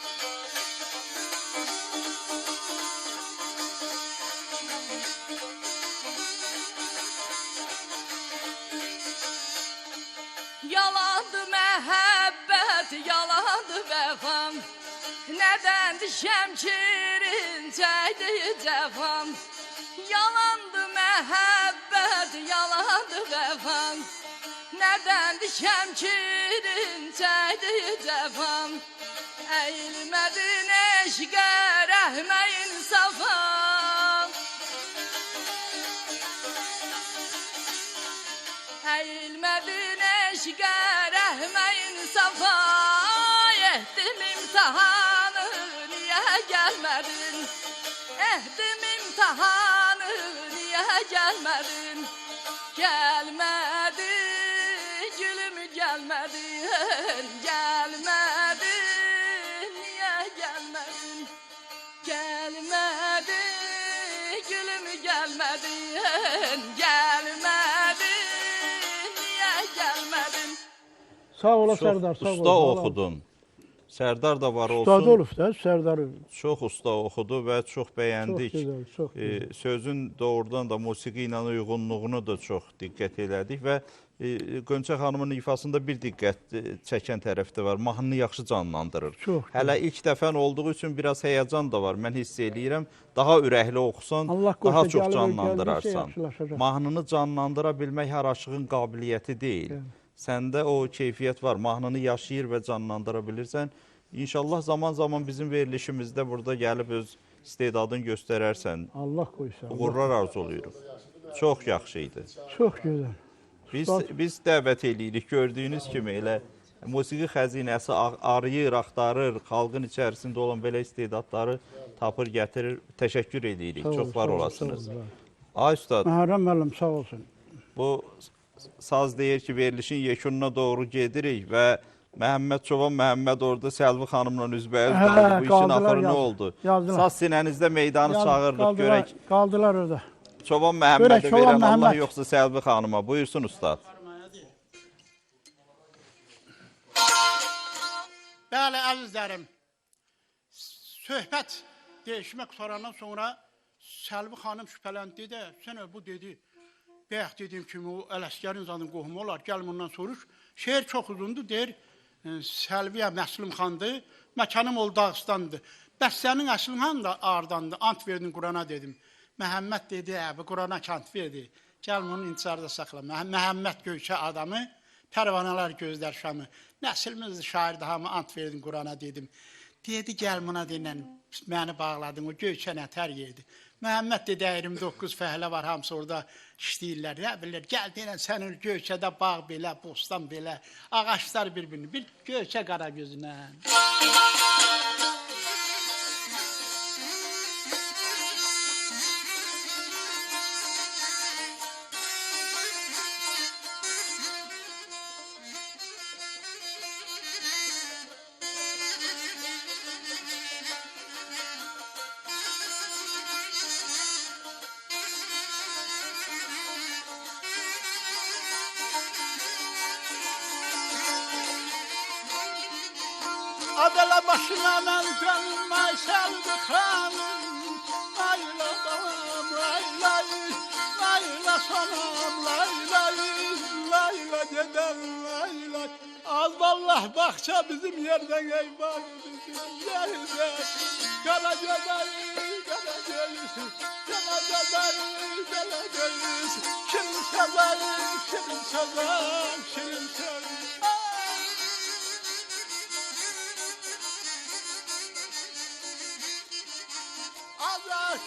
Yalandı məhəbbət, yalandı vəfam. Nədəndir şəmkirin çəkdiyi cəfam? Yalandı məhəbbət, yalandı vəfam. Nədəndir şəmkirin çəkdiyi cəfam? Əyilmədin eşqə, rəhmə insafa. Əyilmədin eşqə, rəhmə insafa. Etdim imtihanı, niyə gəlmədin? Etdim imtihanı, niyə gəlmədin? Gəlmədi, gülüm gəlmədin, gəlmədin, niyə gəlmədin? Gəlmədi, gülüm gəlmədin, gəlmədin, niyə gəlmədin? Sağ ola Çox Sərdar, sağ ola. usta oxudun. Sərdar da var Ustad olsun. olub da Sərdar. Çox usta oxudu və çox bəyəndik. Çox gözəl, çox gözəl. Sözün doğrudan da musiqi ilə uyğunluğunu da çox diqqət elədik və Gönçə xanımın ifasında bir diqqət çəkən tərəf də var. Mahnını yaxşı canlandırır. Çox. Hələ ilk dəfən olduğu üçün biraz həyəcan da var. Mən hiss eləyirəm. Daha ürəkli oxusan, Allah daha qoysa çox gəlir, canlandırarsan. gəldikcə yaxşılaşacaq. Mahnını canlandıra bilmək hər aşığın qabiliyyəti deyil. Səndə o keyfiyyət var. Mahnını yaşayır və canlandıra bilirsən. İnşallah zaman-zaman bizim verilişimizdə burada gəlib öz istedadını göstərərsən. Allah qoysa. Uğurlar arzulayırıq. Çox yaxşı idi. Çox gözəl. Biz dəvət eləyirik. Gördüyünüz kimi elə musiqi xəzinəsi arayır, axtarır, xalqın içərisində olan belə istedadları tapır, gətirir. Təşəkkür edirik. Çox var olasınız. Ay Üstad, Məhərrəm müəllim sağ olsun. bu saz deyir ki, verilişin yekununa doğru gedirik və Məhəmməd Çoban Məhəmməd orada Səlvi xanımla üzbəyiz qaldı. Bu işin axırı nə oldu? Saz sinənizdə meydanı çağırdıq, görək. Qaldılar orada. Çoban Məhəmmədə Çoban verən Allah Məhəmməd. yoxsa Səlvi xanıma. Buyursun Ustad. Bəli, əzizlərim. Söhbət değişmək qutarandan sonra Səlvi xanım şübhələndi də, sən bu dedi. Bəyək dediyim kimi o Ələsgərin zadın qohumu olar, gəl bundan soruş. Şeir çox uzundur, deyir, Səlviyə Məslim xandır, məkanım ol Dağıstandır. Bəs sənin əslin xan da Ardandır, ant verdin Qurana dedim. Məhəmməd dedi, bu Qurana kant verdi. Gəl bunu intiharda saxla. Məhəmməd Göyçə adamı, pərvanalar gözlər şamı. Nəsilimiz şairdə hamı ant verdin Qurana dedim. Dedi, gəl buna dinən, məni bağladın, o Göyçə nətər yerdi. Məhəmməd dedi, 29 fəhlə var, hamısı orada işləyirlər, nə bilirlər. Gəl deyən, sənin Göyçədə bağ belə, bostan belə, ağaçlar bir-birini, bir Göyçə qara gözünə. Adala başına mən dönmə Səlvi xanım. Layla balam, laylay, layla sanam, laylay, layla gedəm, laylay. Az vallah baxça bizim yerdən ey bağ bizim yerdə. Qara gözəl, qara gözəl, qara gözəl, qara gözəl. Şirin sözler, şirin sözler, şirin sözler.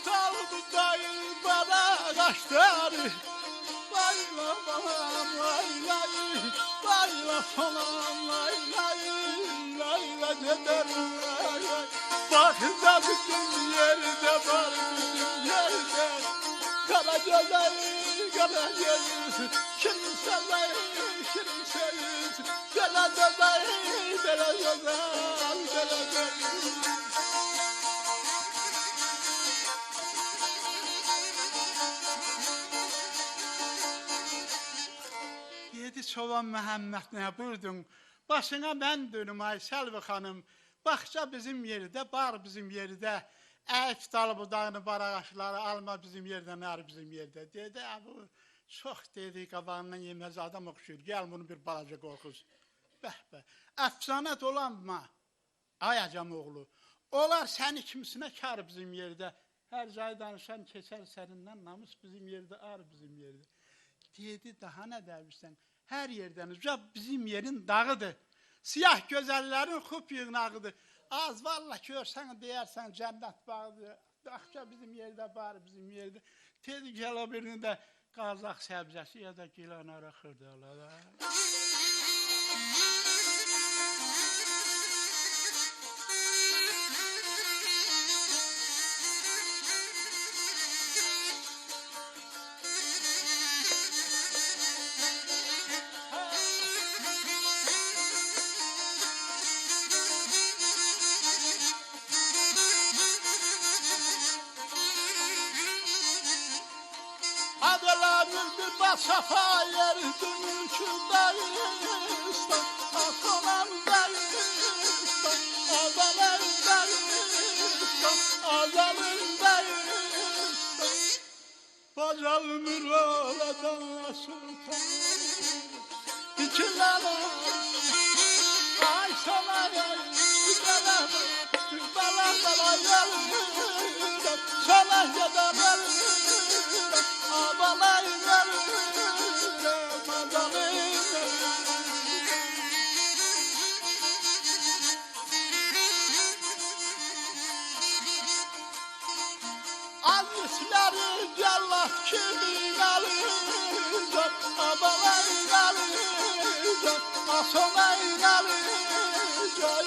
Saldı dayı bana ağaçları Layla balam laylayı Layla salam laylayı Layla dederim laylayı Bak da bütün yerde var bizim yerde Kara gözleri kara gözleri Şirin sarayı şirin sarayı Kara gözleri kara gözleri Kara gözleri Dedi Çoban Məhəmməd nə buyurdun? Başına mən dönüm ay Selvi xanım. Baxça bizim yerdə, bar bizim yerdə. Əyif dalı budağını, bar ağaçları alma bizim yerdə, nar bizim yerdə. Dedi, bu çox dedi, qabağından yeməz adam oxşuyur. Gəl bunu bir balaca qorxuz. Bəh, bəh. Əfsanə dolanma, ayacam oğlu. Olar səni kimsinə kar bizim yerdə. Hər cay danışan keçər sənindən, namus bizim yerdə, ar bizim yerdə. Dedi, daha nə dərmişsən? Hər yerdən ucab bizim yerin dağıdır. Siyah gözəllərin xub yığınağıdır. Az valla görsən deyərsən cənnət bağıdır. Daxça bizim yerdə, bari bizim yerdə. Dedi, gəl o birini də qazaq səbzəsi ya da gilanara xırdalara. Safa yerdim ülkündayız Akonamdayız Azalındayız Azalındayız Bacalımır oradan sultan İkileri Ay sana gel İkileri Bala bala gel Sana kadar Abalayım Azizleri cellat kimi alacak Abalayım alacak Asolayım alacak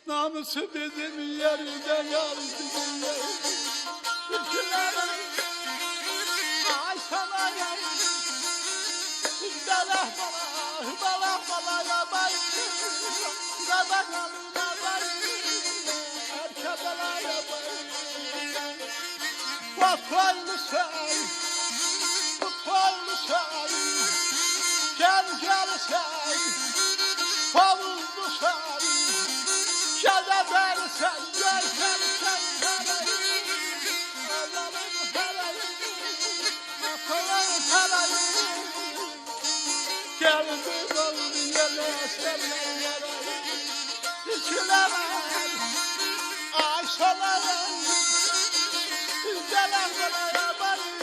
Namusu bizim yerinde yar bizim yerinde Ülkülerin Ay sana gel Bala bala bala yabay Gabakalım yabay Erke bala yabay Vatanlı sen Gel gel sen Favuzlu sen Şedeber sen Gel gel sen Adamın parayı Atanın parayı Geldi oldu yere senler yarayı İkilemem Ay sonarım Güzeler bana yabayı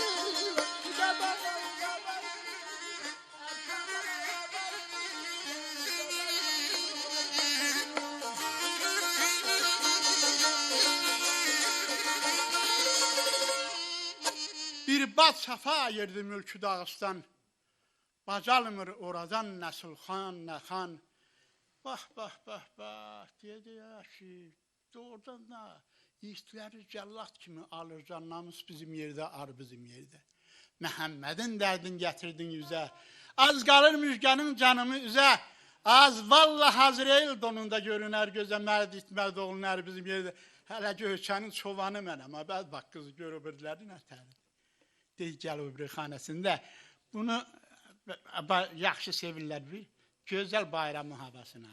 Güzeler yabayı Bir bad safa yerdi mülkü Dağıstan Bacalmır oradan nəsil xan, nə xan. Bax, bax, bax, bax, dedi ya ki, doğrudan da işləri cəllat kimi alırcan, namus bizim yerdə, ar bizim yerdə. Məhəmmədin dərdin gətirdin yüzə, az qalır müjgənin canımı üzə, az valla Hazreyl donunda görünər gözə, mərd itməz olunər bizim yerdə. Hələ göçənin çovanı mənəm, bəz bax qızı gör o biriləri nə təlidir. Deyik gəl o biri xanəsində, bunu yaxşı sevirlər bir gözəl bayramın havasına.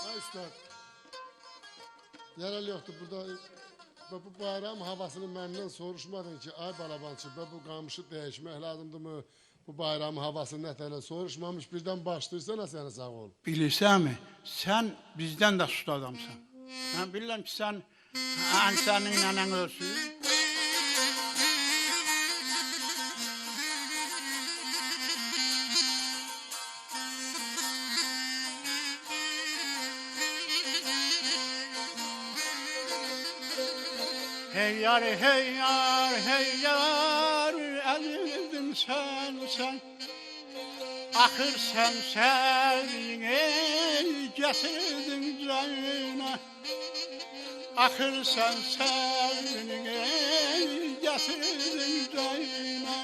Ay üstad, yerel yoktu burada. Bu bayram havasını məndən soruşmadın ki, ay balabançı, bu qamışı dəyişmək lazımdır mı? Bu bayramın havasını nətələ soruşmamış, birdən başlayırsan, səni sağ ol. Bilirsənmi, sən bizdən də süt adamsan. Mən bilirəm ki, sən sənin nənən ölsün. Hey yar, hey yar, hey yar, əzizim sen. Axır sən sevdiğine getirdin canına. Axır sən sevdiğine getirdin canına.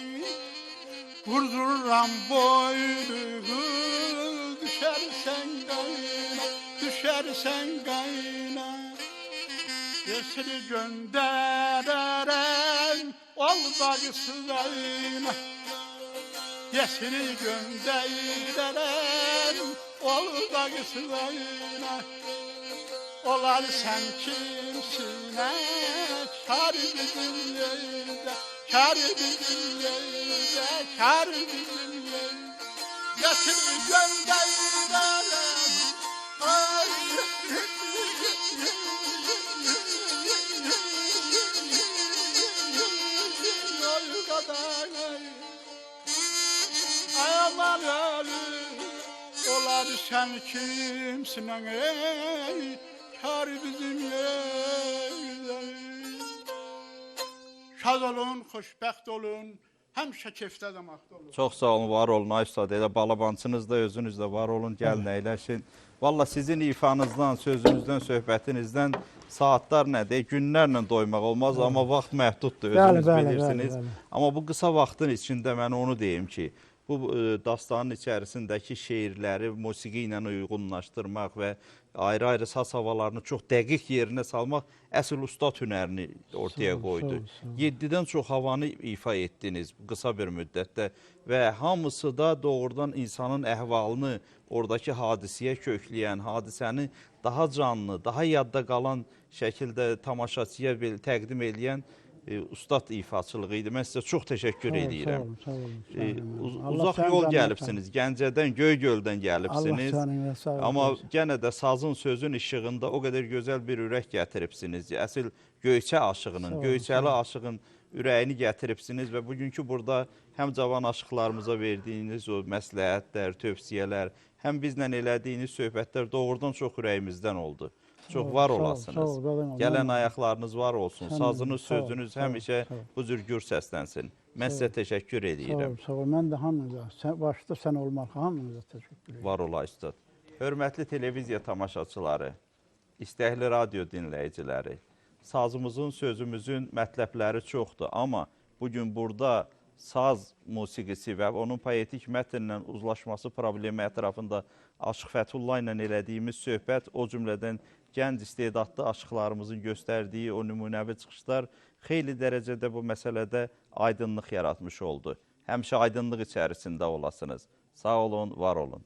Vurduram boynumu, düşersen kayna, düşersen kayna. Yesini gönderem, ol bacısıyla. Yesini gönderem, ol bacısıyla. Olar sen kimsine, kar bizim yerde, kar bizim yerde, kar bizim yerde. Yesini gönderem, ay. Ay aman ölüm, olar sen kimsin ey, kar bizim yerler. Şad olun, xoşbəxt olun, həmişə kefdə damakda olun. Çox sağ olun, var olun ay ustad. Elə balabancınız da, özünüz də var olun, gəlin əyləşin. Valla sizin ifanızdan, sözünüzdən, söhbətinizdən saatlar nədir, günlərlə doymaq olmaz, amma vaxt məhduddur, özünüz bilirsiniz. Amma bu qısa vaxtın içində mən onu deyim ki, bu dastanın içərisindəki şeirləri musiqi ilə uyğunlaşdırmaq və ayrı-ayrı saz havalarını çox dəqiq yerinə salmaq əsl ustad hünərini ortaya qoydu. 7-dən çox havanı ifa etdiniz qısa bir müddətdə və hamısı da doğrudan insanın əhvalını oradakı hadisəyə kökləyən, hadisəni daha canlı, daha yadda qalan şəkildə tamaşaçıya təqdim edən ustad ifaçılığı idi. Mən sizə çox təşəkkür edirəm. Uzaq yol gəlibsiniz, Gəncədən, Göygöldən gəlibsiniz. Amma yenə də sazın, sözün işığında o qədər gözəl bir ürək gətiribsiniz. Əsl Göyçə aşığının, Göyçəli aşığın ürəyini gətiribsiniz və bugünkü burada həm cavan aşıqlarımıza verdiyiniz o məsləhətlər, tövsiyələr, həm bizlə elədiyiniz söhbətlər doğrudan çox ürəyimizdən oldu. Çox var olasınız. Gələn ayaqlarınız var olsun. Sazınız, sözünüz həmişə bu cür gür səslənsin. Mən sizə təşəkkür edirəm. Sağ ol, mən də hamınıza, başda sən olmaq hamınıza təşəkkür edirəm. Var ola ustad. Hörmətli televiziya tamaşaçıları, istəkli radio dinləyiciləri, sazımızın, sözümüzün mətləbləri çoxdur. Amma bugün burada saz musiqisi və onun poetik mətnlə uzlaşması problemi ətrafında Aşıq Fəthullah ilə elədiyimiz söhbət, o cümlədən gənc istedadlı aşıqlarımızın göstərdiyi o nümunəvi çıxışlar xeyli dərəcədə bu məsələdə aydınlıq yaratmış oldu. Həmişə aydınlıq içərisində olasınız. Sağ olun, var olun.